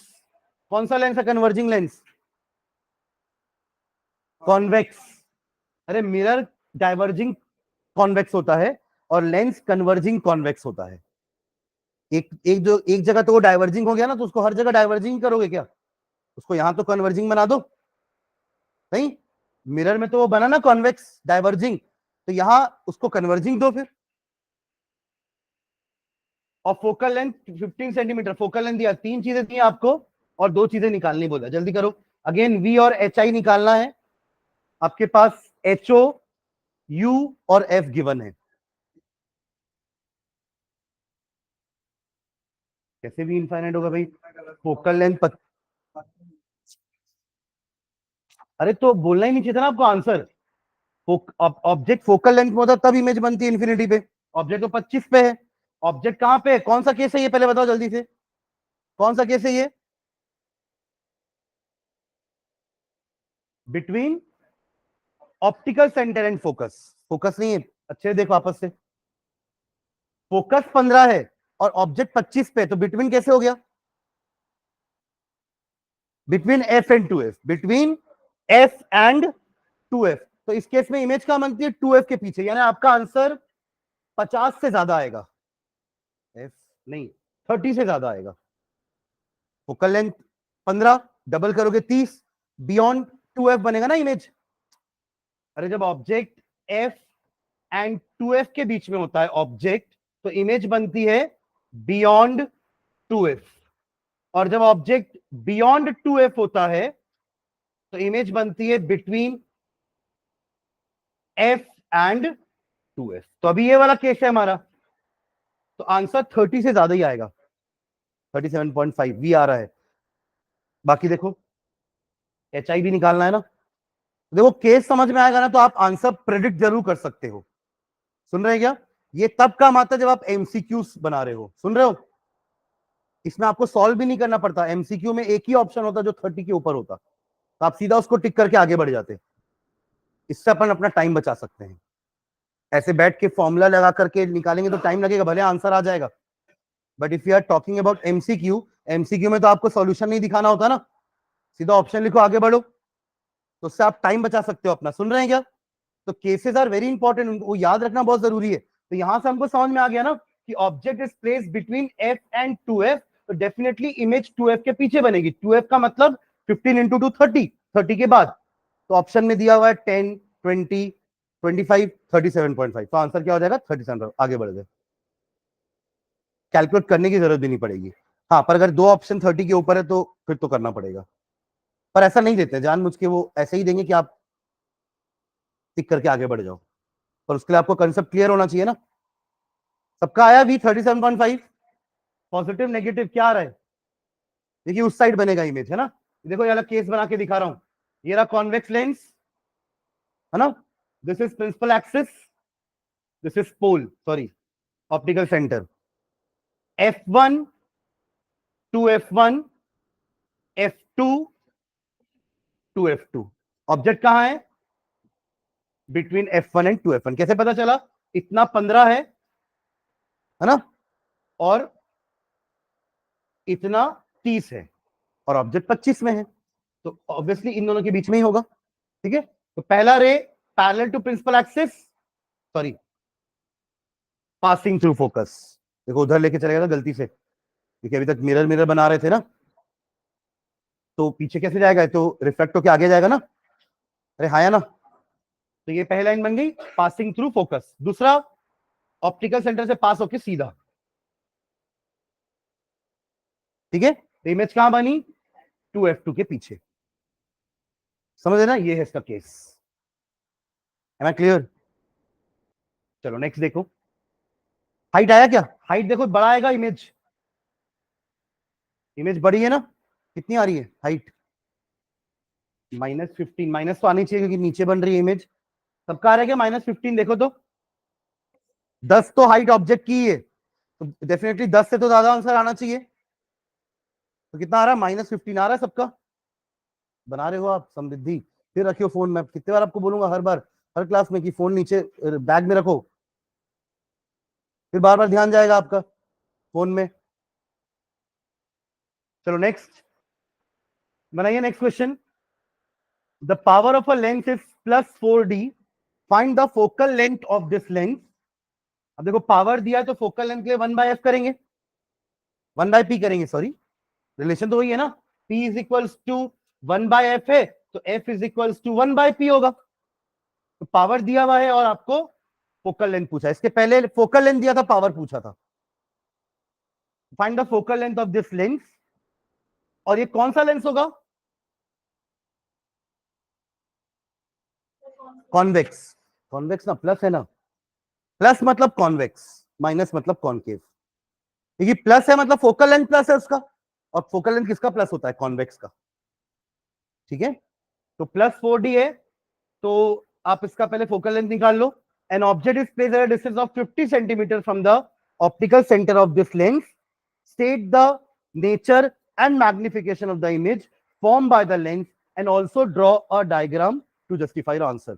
कौन सा लेंस है कन्वर्जिंग लेंस? कॉन्वेक्स। अरे मिरर डाइवर्जिंग कॉन्वेक्स होता है और लेंस कन्वर्जिंग कॉन्वेक्स होता है। एक जगह तो वो डाइवर्जिंग हो गया ना, तो उसको हर जगह डाइवर्जिंग करोगे क्या? उसको यहां तो कन्वर्जिंग बना दो। नहीं, मिरर में तो वो बना ना कॉन्वेक्स डाइवर्जिंग, तो यहां उसको कन्वर्जिंग दो फिर। और focal length 15 centimetre focal length दिया, तीन चीजें दी आपको और दो चीजें निकालनी बोला। जल्दी करो। अगेन वी और एच आई निकालना है। आपके पास एच ओ, यू और एफ गिवन है। कैसे भी इनफाइनाइट होगा भाई? फोकल लेंथ अरे तो बोलना ही नहीं चाहिए था ना आपको आंसर। ऑब्जेक्ट फोकल लेंथ में होता तब इमेज बनती है इन्फिनिटी पे। ऑब्जेक्ट तो 25 पे है। ऑब्जेक्ट कहां पे है? कौन सा केस है ये पहले बताओ जल्दी से, कौन सा केस है ये? Between optical centre and focus. Focus नहीं है, अच्छे से देखो आपस से। फोकस 15 है और ऑब्जेक्ट 25 पे, तो बिटवीन कैसे हो गया? Between F and two F, between F and two F. तो इस केस में इमेज कहां बनती है? टू एफ के पीछे, यानी आपका आंसर 50 से ज्यादा आएगा। एफ नहीं, 30 से ज्यादा आएगा। फोकल लेंथ 15, डबल करोगे 30, बियॉन्ड 2f बनेगा ना इमेज। अरे जब ऑब्जेक्ट f एंड 2f के बीच में होता है ऑब्जेक्ट, तो इमेज बनती है बियॉन्ड 2f। और जब ऑब्जेक्ट बियॉन्ड 2f होता है तो इमेज बनती है बिटवीन F एंड 2F। तो अभी ये वाला केस है हमारा, तो आंसर 30 से ज्यादा ही आएगा, 37.5 भी आ रहा है। बाकी देखो HI भी निकालना है ना, देखो केस समझ में आएगा ना तो आप आंसर प्रेडिक्ट जरूर कर सकते हो। सुन रहे हैं क्या? ये तब काम आता है जब आप एमसीक्यूज बना रहे हो, सुन रहे हो? इसमें आपको सॉल्व भी नहीं करना पड़ता, एमसीक्यू में एक ही ऑप्शन होता जो 30 के ऊपर होता, तो आप सीधा उसको टिक करके आगे बढ़ जाते। इससे अपन अपना टाइम बचा सकते हैं। ऐसे बैठ के फॉर्मूला लगा करके निकालेंगे तो टाइम लगेगा, भले आंसर आ जाएगा, but if you are talking about MCQ, MCQ में तो आपको सॉल्यूशन नहीं दिखाना होता ना, सीधा ऑप्शन लिखो आगे बढ़ो, तो उससे आप टाइम बचा सकते हो अपना। सुन रहे हैं क्या? तो केसेस आर वेरी इंपॉर्टेंट, उनको याद रखना बहुत जरूरी है। तो यहां से हमको समझ में आ गया ना कि object is placed between F and 2F, तो डेफिनेटली इमेज 2F के पीछे बनेगी। 2F का मतलब 15 इंटू 2 30, 30 के बाद, तो ऑप्शन में दिया हुआ है 10, 20, 25, 37.5, तो आंसर क्या हो जाएगा? 37। आगे बढ़ गए, कैलकुलेट करने की जरूरत भी नहीं पड़ेगी। हाँ, पर अगर दो ऑप्शन 30 के ऊपर है तो फिर तो करना पड़ेगा, पर ऐसा नहीं देते जानबूझ के, वो ऐसे ही देंगे कि आप टिक करके आगे बढ़ जाओ, पर उसके लिए आपको कंसेप्ट क्लियर होना चाहिए ना। सबका आया भी 37.5, पॉजिटिव नेगेटिव क्या आ रहा है? देखिए उस साइड बनेगा इमेज, है ना? देखो ये वाला केस बना के दिखा रहा हूं, ये रहा कॉन्वेक्स लेंस, है ना? This is principal axis, this is pole, sorry optical centre. F1 to F1, F2 to F2, object कहां है? Between F1 and 2F1। कैसे पता चला? इतना 15 है ना, और इतना 30 है, और ऑब्जेक्ट 25 में है, तो ऑब्वियसली इन दोनों के बीच में ही होगा। ठीक है, तो पहला ray parallel to principal axis, sorry passing through focus, देखो उधर लेके चले गया था गलती से, क्योंकि अभी तक मिरर मिरर बना रहे थे ना, तो पीछे कैसे जाएगा? तो रिफ्लेक्ट होके आगे जाएगा ना। अरे हाँ या ना? तो ये पहली लाइन बन गई पासिंग थ्रू फोकस। दूसरा, ऑप्टिकल सेंटर से पास होके सीधा। ठीक है, तो इमेज कहां बनी? 2F2 के पीछे। समझ ना? ये है इसका केस। Am I clear? चलो नेक्स्ट देखो, हाइट आया क्या? हाइट देखो बड़ा आएगा इमेज, इमेज बड़ी है ना, कितनी आ रही है हाइट? -15, माइनस तो आनी चाहिए क्योंकि नीचे बन रही है इमेज। सबका आ रहा है क्या -15? देखो तो 10 तो हाइट ऑब्जेक्ट की है, तो डेफिनेटली 10 से तो ज्यादा आंसर आना चाहिए। तो कितना आ रहा है? -15 आ रहा है सबका। बना रहे हो आप समृद्धि? फिर रखियो फोन, में कितने बार आपको बोलूंगा हर बार, हर क्लास में, कि फोन नीचे बैग में रखो, फिर बार बार ध्यान जाएगा आपका फोन में। चलो नेक्स्ट बनाइए, next question. The power of a lens is +4d, find the focal length of this lens. अब देखो पावर दिया है तो फोकल लेंथ के लिए 1/f करेंगे, 1/p करेंगे, सॉरी, रिलेशन तो वही है ना, p is equals to 1/f है, तो f is equals to 1/p होगा। तो पावर दिया हुआ है और आपको फोकल लेंथ पूछा, इसके पहले फोकल लेंथ दिया था, पावर पूछा था। Find the focal length of this lens, और ये कौन सा लेंस होगा? कॉन्वेक्स, कॉन्वेक्स ना, प्लस है ना, प्लस मतलब कॉन्वेक्स, माइनस मतलब कॉनकेव, क्योंकि प्लस है मतलब फोकल लेंथ प्लस है उसका, और फोकल लेंथ किसका प्लस होता है? कॉन्वेक्स का। ठीक है, तो +4d है, तो आप इसका पहले फोकल लेंथ निकाल लो। An object is placed at a distance of 50 centimetre from the optical centre of this lens, state the nature and magnification of the image form by the lens and also draw a diagram to justify the answer.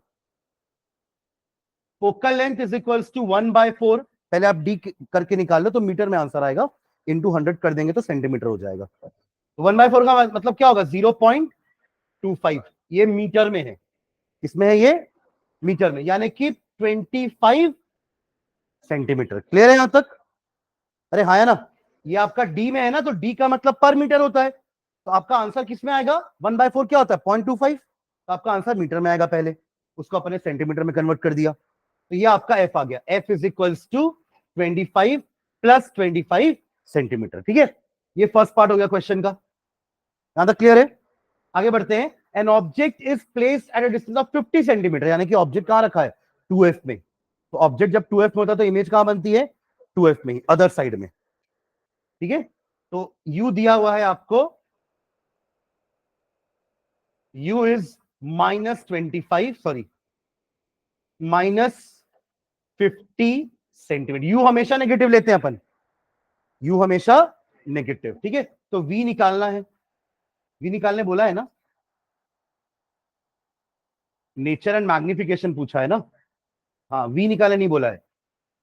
Focal length is equals to 1/4, पहले आप D करके निकाल लो तो metre में answer आएगा, into 100 कर देंगे तो सेंटीमीटर हो जाएगा। तो 1/4 का मतलब क्या होगा? 0.25, ये मीटर में है, इसमें है ये मीटर में, यानी कि 25 सेंटीमीटर। क्लियर है यहां तक? अरे हाँ है ना? ये आपका डी में है ना, तो डी का मतलब पर मीटर होता है, तो आपका आंसर किस में आएगा? 1/4 क्या होता है? 0.25, तो आपका आंसर मीटर में आएगा, पहले उसको अपने सेंटीमीटर में कन्वर्ट कर दिया, तो ये आपका एफ आ गया, F is equals to 25 + 25 centimetre. ठीक है, ये फर्स्ट पार्ट हो गया क्वेश्चन का, यहां तक क्लियर है? आगे बढ़ते हैं। N object is placed at a distance of 50 centimetre, यानी कि ऑब्जेक्ट कहां रखा है 2f में, तो ऑब्जेक्ट जब 2f में होता है तो इमेज कहां बनती है 2f में, अदर साइड में, ठीक है। तो u दिया हुआ है आपको, u is -25, sorry -50 centimetre. u हमेशा नेगेटिव लेते हैं अपन, u हमेशा नेगेटिव, ठीक है। तो v निकालना है, v निकालने बोला है ना, नेचर एंड मैग्निफिकेशन पूछा है ना, हाँ v निकालने नहीं बोला है,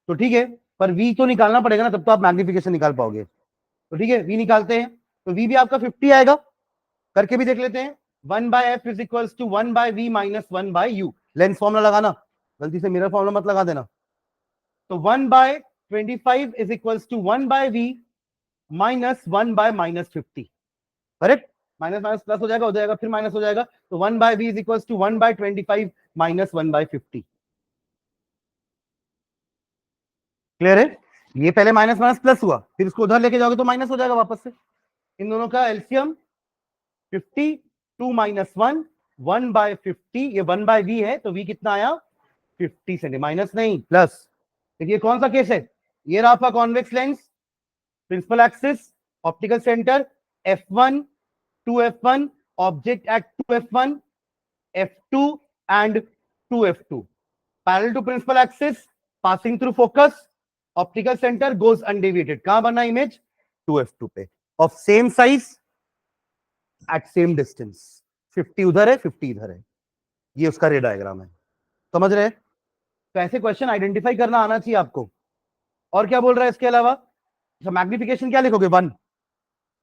तो ठीक है, पर v तो निकालना पड़ेगा ना, तब तो आप मैग्निफिकेशन निकाल पाओगे, तो ठीक है v निकालते हैं, तो v भी आपका 50 आएगा, करके भी देख लेते हैं। 1/f is equals to 1/v minus 1/u, lens formula लगाना, गलती से मिरर फॉर्मूला मत लगा देना। तो 1/25 is equals to 1/v minus 1/-50, correct, minus minus plus हो जाएगा फिर माइनस हो जाएगा, तो 1/v is equals to 1/25 minus 1/50। Clear है, ये पहले माइनस माइनस प्लस हुआ, फिर इसको उधर लेके जाओगे तो माइनस हो जाएगा वापस से। इन दोनों का एलसीएम 50, 2 माइनस 1, 1/50, ये 1/v है, तो v कितना आया 50 सेंटीमीटर, माइनस नहीं प्लस। देखिए कौन सा केस है, ये रहा आपका convex lens, principal axis, optical centre, f1 2f1, object at 2f1, f2 and 2f2, parallel to principal axis, passing through focus, optical centre goes undeviated, कहां बना इमेज 2f2 पे, of same size at same distance, 50 उधर है 50 इधर है, ये उसका रे डायग्राम है, समझ रहे हैं। तो ऐसे क्वेश्चन आइडेंटिफाई करना आना चाहिए आपको। और क्या बोल रहा है इसके अलावा, मैग्निफिकेशन क्या लिखोगे 1,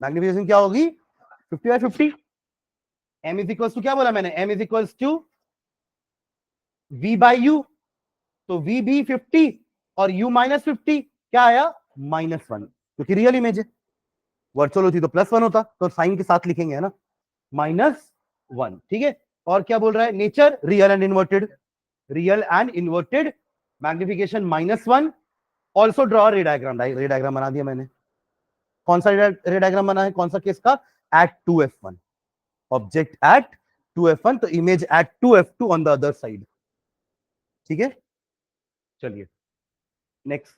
मैग्निफिकेशन क्या होगी 50/50, m इज इक्वल्स टू, क्या बोला मैंने, m is equals to v by u, तो v भी 50 और u -50, क्या आया -1, क्योंकि रियल इमेज है, वर्चुअल होती तो +1 होता, तो साइन के साथ लिखेंगे है ना, -1, ठीक है। और क्या बोल रहा है, nature real and inverted, real and inverted, magnification -1, also draw ray diagram, रे डायग्राम बना दिया मैंने, कौन सा रे डायग्राम बना है, कौन सा केस का, eight 2f1, object at 2f1, तो image at 2f2 on the other side, ठीक है। चलिए next,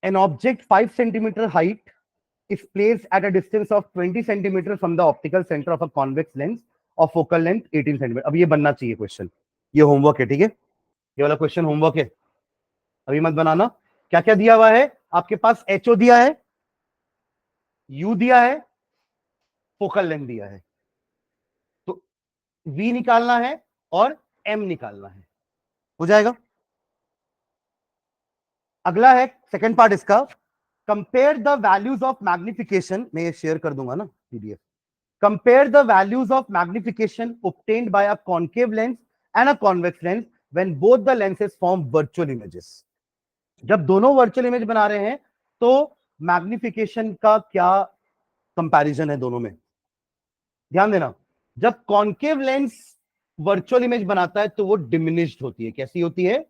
an object 5 centimeter height is placed at a distance of 20 centimeter from the optical center of a convex lens of focal length 18 centimeter। अब ये बनना चाहिए question, ये homework है, ठीक है, ये वाला क्वेश्चन होमवर्क है, अभी मत बनाना। क्या क्या दिया हुआ है आपके पास, एचओ दिया है, यू दिया है, फोकल लेंथ दिया है, तो वी निकालना है और एम निकालना है, हो जाएगा। अगला है सेकंड पार्ट इसका, compare the values of magnification, मैं ये शेयर कर दूंगा ना PDF, compare the values of magnification obtained by a concave lens and a convex lens when both the lenses form virtual images। जब दोनों वर्चुअल इमेज बना रहे हैं तो मैग्निफिकेशन का क्या कंपैरिजन है दोनों में, ध्यान देना। जब कॉन्केव लेंस वर्चुअल इमेज बनाता है तो वो डिमिनिश्ड होती है, कैसी होती है,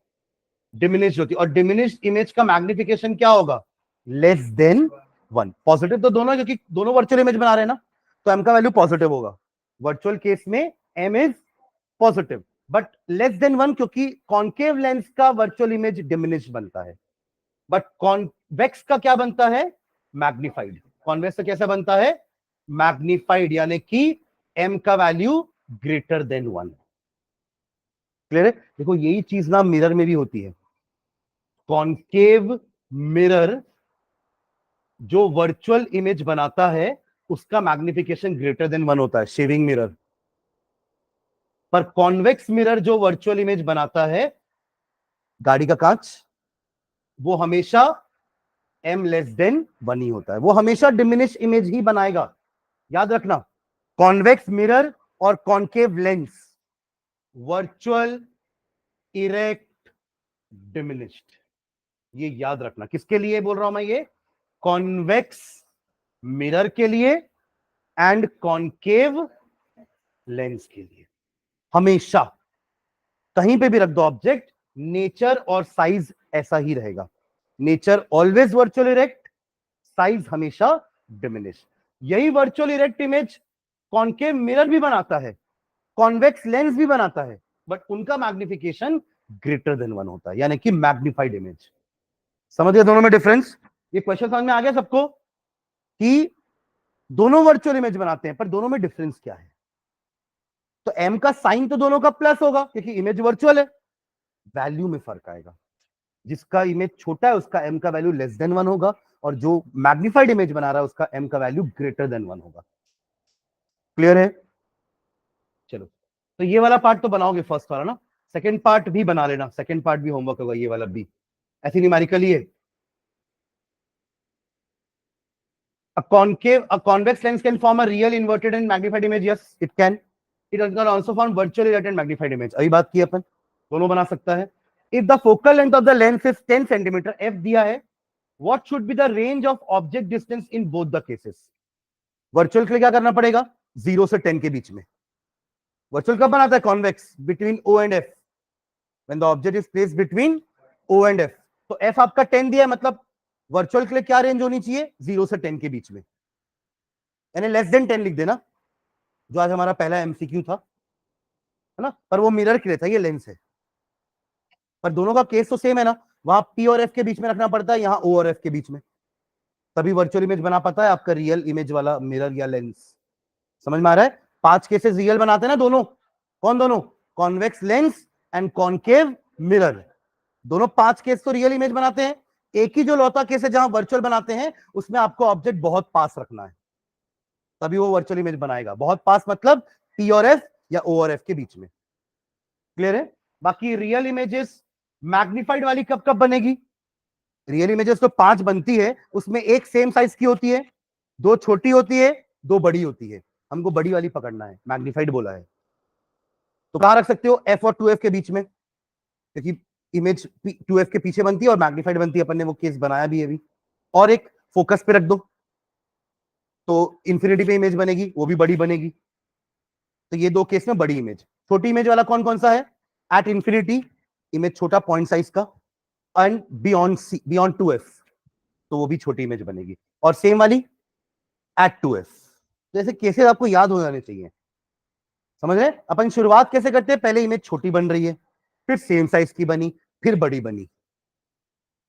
डिमिनिश्ड होती है, और डिमिनिश्ड इमेज का मैग्निफिकेशन क्या होगा, लेस देन 1, पॉजिटिव तो दोनों, क्योंकि दोनों वर्चुअल इमेज बना रहे हैं ना, तो m का वैल्यू पॉजिटिव होगा, वर्चुअल केस में m is positive, but less than 1 क्योंकि कॉन्केव लेंस का वर्चुअल इमेज डिमिनिश्ड बनता है, बट कॉन्वेक्स का क्या बनता है, मैग्निफाइड, कॉन्वेक्स का कैसा बनता है, मैग्निफाइड, यानी कि m का वैल्यू ग्रेटर देन 1। क्लियर है, देखो यही चीज ना मिरर में भी होती है, कॉन्केव मिरर जो वर्चुअल इमेज बनाता है उसका मैग्निफिकेशन ग्रेटर देन 1 होता है, शेविंग मिरर, पर कॉन्वेक्स मिरर जो वर्चुअल इमेज बनाता है, गाड़ी का कांच, वो हमेशा m लेस देन 1 ही होता है, वो हमेशा डिमिनिश इमेज ही बनाएगा, याद रखना। कॉन्वेक्स मिरर और concave lens, virtual, erect, diminished, ये याद रखना। किसके लिए बोल रहा हूं मैं ये, कॉन्वेक्स मिरर के लिए एंड कॉन्केव लेंस के लिए, हमेशा कहीं पे भी रख दो ऑब्जेक्ट, नेचर और साइज ऐसा ही रहेगा। Nature always virtual erect, size हमेशा डिमिनिश। यही virtual erect image concave mirror भी बनाता है, कॉन्वेक्स लेंस भी बनाता है, बट उनका मैग्निफिकेशन ग्रेटर देन 1 होता है, यानी कि मैग्निफाइड इमेज। समझ गए दोनों में डिफरेंस? ये क्वेश्चन समझ में आ गया सबको कि दोनों वर्चुअल इमेज बनाते हैं, पर दोनों में डिफरेंस क्या है? तो एम का साइन तो दोनों का प्लस होगा क्योंकि इमेज वर्चुअल है, वैल्यू में फर्क आएगा। जिसका इमेज छोटा है उसका एम का वैल्यू लेस देन 1 होगा, और जो मैग्निफाइड इमेज बना रहा है उसका एम का वैल्यू ग्रेटर देन 1 होगा। क्लियर है? चलो, तो ये वाला पार्ट तो बनाओगे फर्स्ट वाला ना, सेकंड पार्ट भी बना लेना, सेकंड पार्ट भी होमवर्क होगा ये वाला भी, ऐसी न्यूमेरिकल ही है। A convex lens can form a real inverted and magnified image. Yes, it can. It can also form virtual inverted and magnified image. अभी बात की अपन, दोनों बना सकता है। If the focal length of the lens is 10 centimeter, f दिया है, what should be the range of object distance in both the cases? Virtual के लिए क्या करना पड़ेगा? 0 से 10 के बीच में। वर्चुअल कब बनाता है? Convex, between O and F, when the object is placed between O and F. तो f आपका 10 दिया है, मतलब वर्चुअल के लिए क्या रेंज होनी चाहिए? 0 से 10 के बीच में, यानी लेस देन 10 लिख देना, जो आज हमारा पहला एमसीक्यू था, है ना। पर वो मिरर के लिए था, ये लेंस है। पर दोनों का केस तो सेम है ना, वहां पी और एफ के बीच में रखना पड़ता है, यहाँ ओ और एफ के बीच में, तभी वर्चुअल इमेज बना पाता है आपका रियल इमेज वाला मिरर या लेंस। समझ में आ रहा है? 5 केसेस रियल बनाते हैं ना दोनों। कौन दोनों? Convex lens and concave mirror, दोनों 5 केस तो रियल इमेज बनाते हैं। एक ही जो लौता केस है जहां वर्चुअल बनाते हैं, उसमें आपको ऑब्जेक्ट बहुत पास रखना है, तभी वो वर्चुअल इमेज बनाएगा। बहुत पास मतलब पी और एफ या ओ और एफ के बीच में। क्लियर है? बाकी रियल इमेजेस मैग्निफाइड वाली कब कब बनेगी? रियल इमेजेस तो 5 बनती है, उसमें एक सेम साइज की होती है, 2 छोटी होती है, 2 बड़ी होती है। हमको बड़ी वाली पकड़ना है, मैग्निफाइड बोला है। तो कहां रख सकते हो? एफ और 2f के बीच में, क्योंकि इमेज 2f के पीछे बनती है और मैग्निफाइड बनती है, अपन ने वो केस बनाया भी है अभी। और एक फोकस पे रख दो, तो इंफिनिटी पे इमेज बनेगी, वो भी बड़ी बनेगी। तो ये 2 केस में बड़ी इमेज। छोटी इमेज वाला कौन कौन सा है? एट इंफिनिटी, इमेज छोटा पॉइंट साइज का, एंड बियॉन्ड 2f, तो वो भी छोटी इमेज बनेगी। और सेम वाली एट 2f। तो ऐसे केसेस आपको याद हो जाने चाहिए। समझ रहे? अपन शुरुआत कैसे करते हैं? पहले इमेज छोटी बन रही है, फिर सेम साइज की बनी, फिर बड़ी बनी।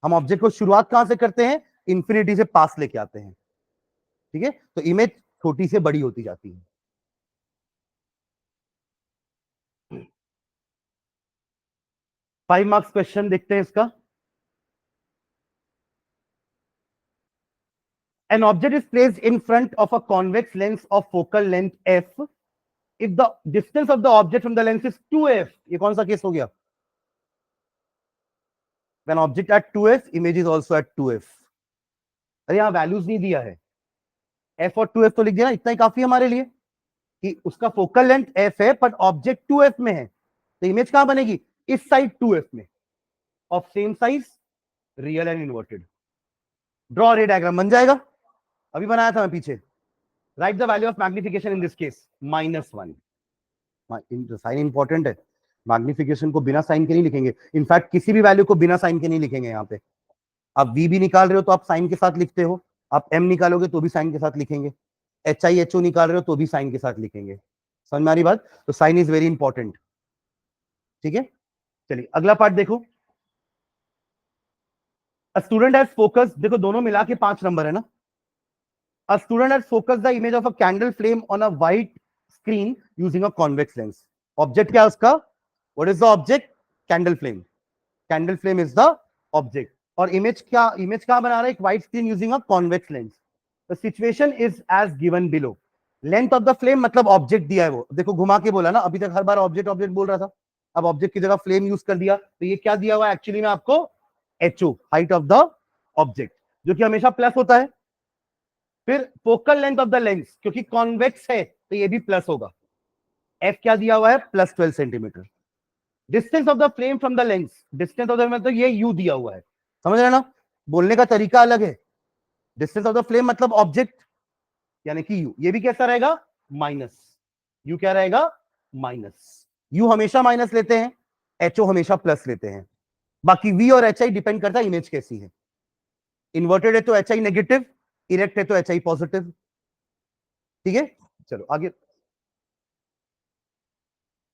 हम ऑब्जेक्ट को शुरुआत कहां से करते हैं? इंफिनिटी से पास लेके आते हैं। ठीक है? तो इमेज छोटी से बड़ी होती जाती है। 5 मार्क्स क्वेश्चन देखते हैं इसका। An object is placed in front of a convex lens of focal length f if the distance of the object from the lens is 2f. ये कौन सा केस हो गया? When object at 2f, image is also at 2f. अरे यहां values नहीं दिया है, f और 2f तो लिख दिया ना, इतना ही काफी है हमारे लिए कि उसका फोकल लेंथ f है पर ऑब्जेक्ट 2f में है, तो इमेज कहां बनेगी? इस साइड 2f में, of same size, real and inverted. Draw ray diagram बन जाएगा, अभी बनाया था मैं पीछे। Write the value of magnification in this case, -1। Sign important है, मैग्निफिकेशन को बिना साइन के नहीं लिखेंगे, इनफैक्ट किसी भी वैल्यू को बिना साइन के नहीं लिखेंगे। यहाँ पे आप वी भी निकाल रहे हो तो आप साइन के साथ लिखते हो, आप एम निकालोगे तो भी साइन के साथ लिखेंगे, एच आई एच ओ निकाल रहे हो तो भी साइन के साथ लिखेंगे। समझ में आ रही बात? तो साइन इज वेरी इंपॉर्टेंट। ठीक है, चलिए अगला पार्ट देखो। स्टूडेंट हैज फोकस, देखो दोनों मिला के 5 नंबर है ना। A student has focused the image of a candle flame on a white screen using a convex lens. Object क्या है उसका? What is the object? Candle flame. Candle flame is the object. और image क्या? Image कहाँ बना रहा है? एक white screen using a convex lens. The situation is as given below. Length of the flame मतलब object दिया है वो। देखो घुमा के बोला ना, अभी तक हर बार object object बोल रहा था, अब object की जगह flame यूज कर दिया, तो ये क्या दिया हुआ है एक्चुअली में आपको? HO, height of the object, जो कि हमेशा प्लस होता है। फिर focal length of the lens, क्योंकि कॉन्वेक्स है तो ये भी प्लस होगा। एफ क्या दिया हुआ है? +12 centimetre. Distance of the flame from the lens, distance of the मतलब ये यू दिया हुआ है। समझ रहे ना? बोलने का तरीका अलग है। डिस्टेंस ऑफ द फ्लेम मतलब ऑब्जेक्ट, यानी कि यू, ये भी कैसा रहेगा? माइनस। यू क्या रहेगा? माइनस। यू हमेशा माइनस लेते हैं, एचओ हमेशा प्लस लेते हैं। बाकी वी और एच आई डिपेंड करता है इमेज कैसी है। इन्वर्टेड है तो एच आई नेगेटिव, इरेक्ट है तो एच आई पॉजिटिव। ठीक है, चलो आगे।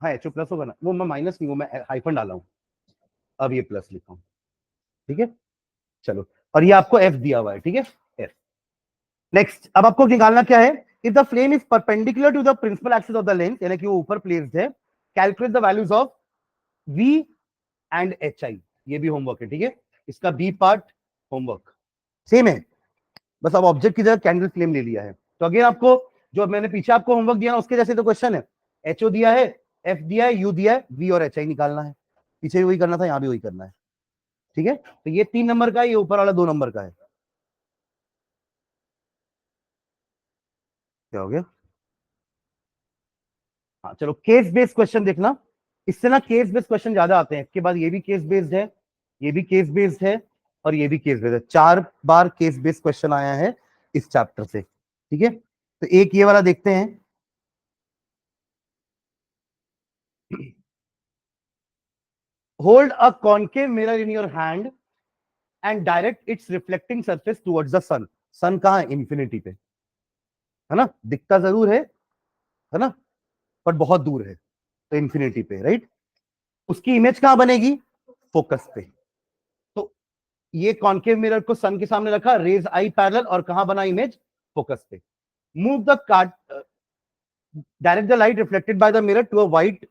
हाँ एच ओ प्लस होगा ना, वो मैं माइनस नहीं, वो मैं हाइफन डाला हूं, अब ये प्लस लिखा हूं। ठीक है, चलो, और ये आपको एफ दिया हुआ है। ठीक है, एफ। नेक्स्ट, अब आपको निकालना क्या है, if the flame is perpendicular to the principal axis of the lens, यानी कि वो ऊपर प्लेस्ड है, calculate the values of v and H i. ये भी होमवर्क है। ठीक है, इसका बी पार्ट होमवर्क सेम है, बस अब ऑब्जेक्ट की जगह कैंडल फ्लेम ले लिया है। तो अगेन आपको जो मैंने पीछे आपको होमवर्क दिया ना, उसके जैसे तो क्वेश्चन है, एचओ दिया है, एफ दिया है, यू दिया है, वी और एच आई निकालना है। पीछे भी वही करना था, यहां भी वही करना है। ठीक है, तो ये 3 नंबर का है, ये ऊपर वाला 2 नंबर का है। क्या हो गया? हाँ चलो, केस बेस्ड क्वेश्चन देखना, इससे ना केस बेस्ड क्वेश्चन ज्यादा आते हैं। इसके बाद ये भी केस बेस्ड है, ये भी केस बेस्ड है, और ये भी केस बेस्ड है। 4 बार केस बेस्ड क्वेश्चन आया है इस चैप्टर से। ठीक है, तो एक ये वाला देखते हैं। Hold a concave mirror in your hand and direct its reflecting surface towards the sun. Sun कहाँ है? इंफिनिटी पे, है ना, दिखता जरूर है ना, पर बहुत दूर है, तो इंफिनिटी पे, राइट। उसकी इमेज कहां बनेगी? फोकस पे। तो ये कॉन्केव मिरर को सन के सामने रखा, रेज आई पैरेलल, और कहां बना इमेज? फोकस पे। Move the card, direct the light reflected by the mirror to a white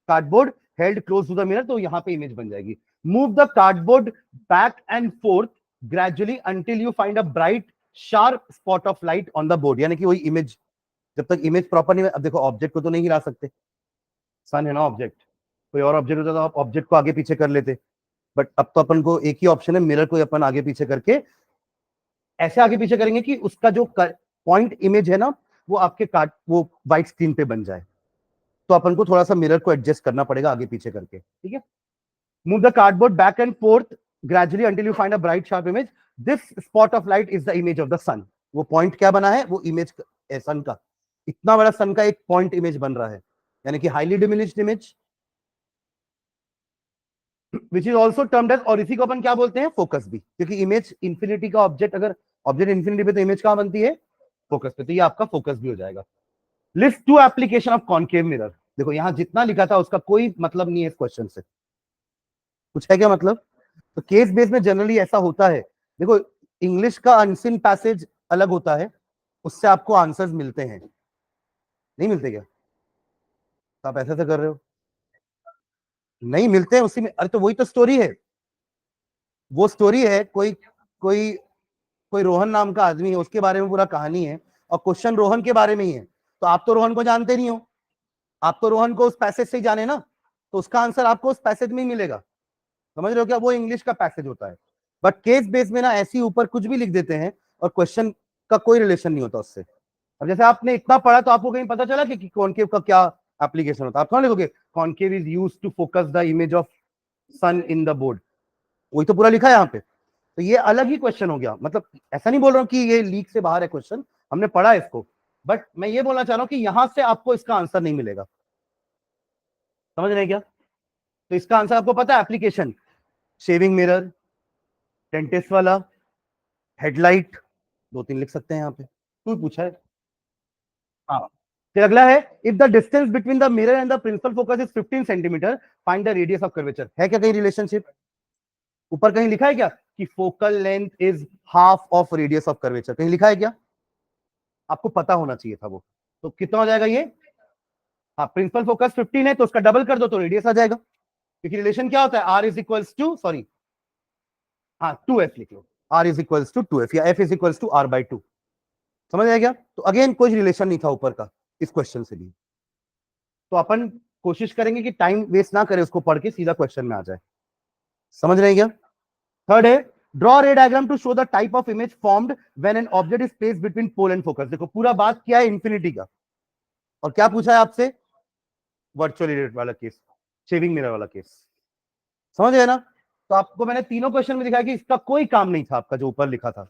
cardboard held close to the mirror, तो यहां पे इमेज बन जाएगी। Move the cardboard back and forth gradually until you find a bright sharp spot of light on the board, यानी कि वही image, जब तक इमेज प्रॉपर नहीं। अब देखो, ऑब्जेक्ट को तो नहीं हिला सकते, सन है ना ऑब्जेक्ट, कोई और ऑब्जेक्ट होता तो आप ऑब्जेक्ट को आगे पीछे कर लेते, बट अब तो अपन को एक ही ऑप्शन है, मिरर को अपन आगे पीछे करके ऐसे आगे पीछे करेंगे कि उसका जो पॉइंट इमेज है ना, वो आपके कार्ड, वो व्हाइट स्क्रीन पे बन जाए। तो अपन को थोड़ा सा मिरर को एडजस्ट करना पड़ेगा आगे पीछे करके। ठीक है, move the cardboard back and forth gradually until you find a bright sharp image, this spot of light is the image of the sun. वो पॉइंट क्या बना है? वो इमेज सन का, इतना बड़ा सन का एक पॉइंट इमेज बन रहा है, यानी कि highly diminished image, which is also termed as, और इसी को अपन क्या बोलते हैं? फोकस भी, क्योंकि इमेज इंफिनिटी का ऑब्जेक्ट, अगर ऑब्जेक्ट इंफिनिटी पे तो इमेज कहां बनती है? फोकस पे, तो ये आपका फोकस भी हो जाएगा। List 2 application of concave mirror. देखो यहां जितना लिखा था उसका कोई मतलब नहीं है इस क्वेश्चन से, कुछ है क्या मतलब? तो केस बेस में जनरली ऐसा होता है। देखो, इंग्लिश का अनसिन पैसेज अलग होता है, उससे आपको आंसर्स मिलते हैं, नहीं मिलते क्या? तो आप ऐसे से कर रहे हो, नहीं मिलते हैं उसी में। अरे तो वही तो स्टोरी है, वो स्टोरी है, कोई कोई कोई रोहन नाम का आदमी है, उसके बारे में पूरा कहानी है, और क्वेश्चन रोहन के बारे में ही है। तो आप तो रोहन को जानते नहीं हो, आप तो रोहन को उस पैसेज से ही जाने ना, तो उसका आंसर आपको उस पैसेज में ही मिलेगा। समझ रहे हो क्या? वो इंग्लिश का पैसेज होता है। बट केस बेस में ना ऐसे ऊपर कुछ भी लिख देते हैं, और क्वेश्चन का कोई रिलेशन नहीं होता उससे। अब जैसे आपने इतना पढ़ा, तो आपको कहीं पता चला कि कॉन्केव का क्या एप्लीकेशन होता है? आप कौन लिखोगे? Concave is used to focus the image of sun in the board, वही तो पूरा लिखा है यहाँ पे। तो ये अलग ही क्वेश्चन हो गया, मतलब ऐसा नहीं बोल रहा हूँ कि ये लीक से बाहर है क्वेश्चन, हमने पढ़ा है इसको, बट मैं ये बोलना चाह रहा हूँ कि यहां से आपको इसका आंसर नहीं मिलेगा। समझ रहे हैं क्या? तो इसका आंसर आपको पता है, एप्लीकेशन, शेविंग मिरर, डेंटिस्ट वाला, हेडलाइट, 2-3 लिख सकते हैं यहाँ पे, तू पूछा है। हाँ, फिर अगला है, if the distance between the mirror and the principal focus is 15 centimetre, find the radius of curvature. है क्या कहीं रिलेशनशिप? ऊपर कहीं लिखा है क्या कि focal length is half of radius of curvature? कहीं लिखा है क्या? आपको पता होना चाहिए था वो। तो कितना हो जाएगा ये? हाँ, प्रिंसिपल फोकस 15 है, तो उसका डबल कर दो तो रेडियस आ जाएगा, क्योंकि रिलेशन क्या होता है? R is equals to, sorry, हाँ 2f लिख लो, R is equals to 2f, या F is equals to R by 2। समझ आया क्या? तो अगेन कोई रिलेशन नहीं था ऊपर का इस क्वेश्चन से भी। तो अपन कोशिश करेंगे कि टाइम वेस्ट ना करें, उसको पढ़ के सीधा क्वेश्चन में आ जाए। समझ रहे हैं क्या? थर्ड है, draw ray diagram to show the type of image formed when an object is placed between pole and focus. देखो पूरा बात किया है इंफिनिटी का, और क्या पूछा है आपसे? वर्चुअल इरेट वाला केस, शेविंग मिरर वाला केस। समझ गए ना? तो आपको मैंने तीनों क्वेश्चन में दिखाया कि इसका कोई काम नहीं था आपका जो ऊपर लिखा था।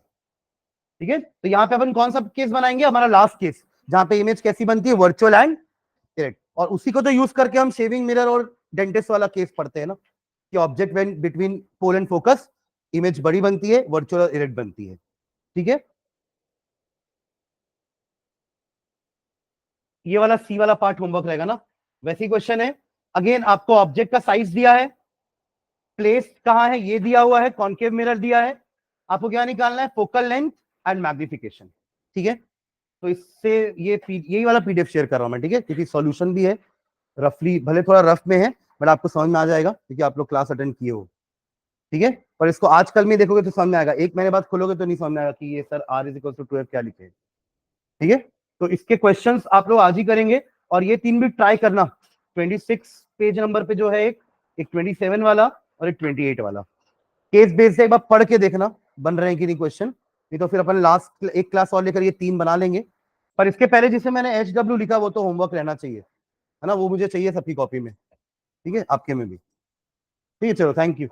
ठीक है, तो यहाँ पे अपन कौन सा केस बनाएंगे? हमारा लास्ट केस, जहां पे इमेज कैसी बनती है? वर्चुअल एंड इरेक्ट, और उसी को तो यूज करके हम शेविंग मिरर और डेंटिस्ट वाला केस पढ़ते हैं ना। कि object when between pole and focus image बड़ी बनती है, वर्चुअल और इरेक्ट बनती है। ठीक है, ये वाला सी वाला पार्ट होमवर्क रहेगा ना। वैसे ही क्वेश्चन है, अगेन आपको ऑब्जेक्ट का साइज दिया है, प्लेस कहां है ये दिया हुआ है, कॉन्केव मिरर दिया है, आपको क्या निकालना है, फोकल लेंथ एंड मैग्निफिकेशन। ठीक है, तो इससे यही वाला पीडीएफ शेयर कर रहा हूं मैं, ठीक है, क्योंकि सॉल्यूशन भी है, रफली भले थोड़ा रफ में है बट आपको समझ में आ जाएगा क्योंकि आप लोग क्लास अटेंड किए हो। ठीक है, पर इसको आज कल में देखोगे तो समझ में आएगा, एक महीने बाद खोलोगे तो नहीं समझ में आएगा कि ये sir r is equal to 2f क्या लिखे। ठीक है, तो इसके क्वेश्चंस आप लोग आज ही करेंगे, और ये तीन भी ट्राई करना। 26 पेज नंबर पे जो है एक 27 वाला और एक 28 वाला केस बेस्ड है, एक बार पढ़ के देखना बन रहे हैं कि नहीं क्वेश्चन, नहीं तो फिर अपन लास्ट एक क्लास और लेकर ये तीन बना लेंगे। पर इसके पहले जिसे मैंने HW लिखा वो तो होमवर्क रहना चाहिए, है ना, वो मुझे चाहिए सबकी कॉपी में। ठीक है, आपके में भी। ठीक है, चलो, थैंक यू।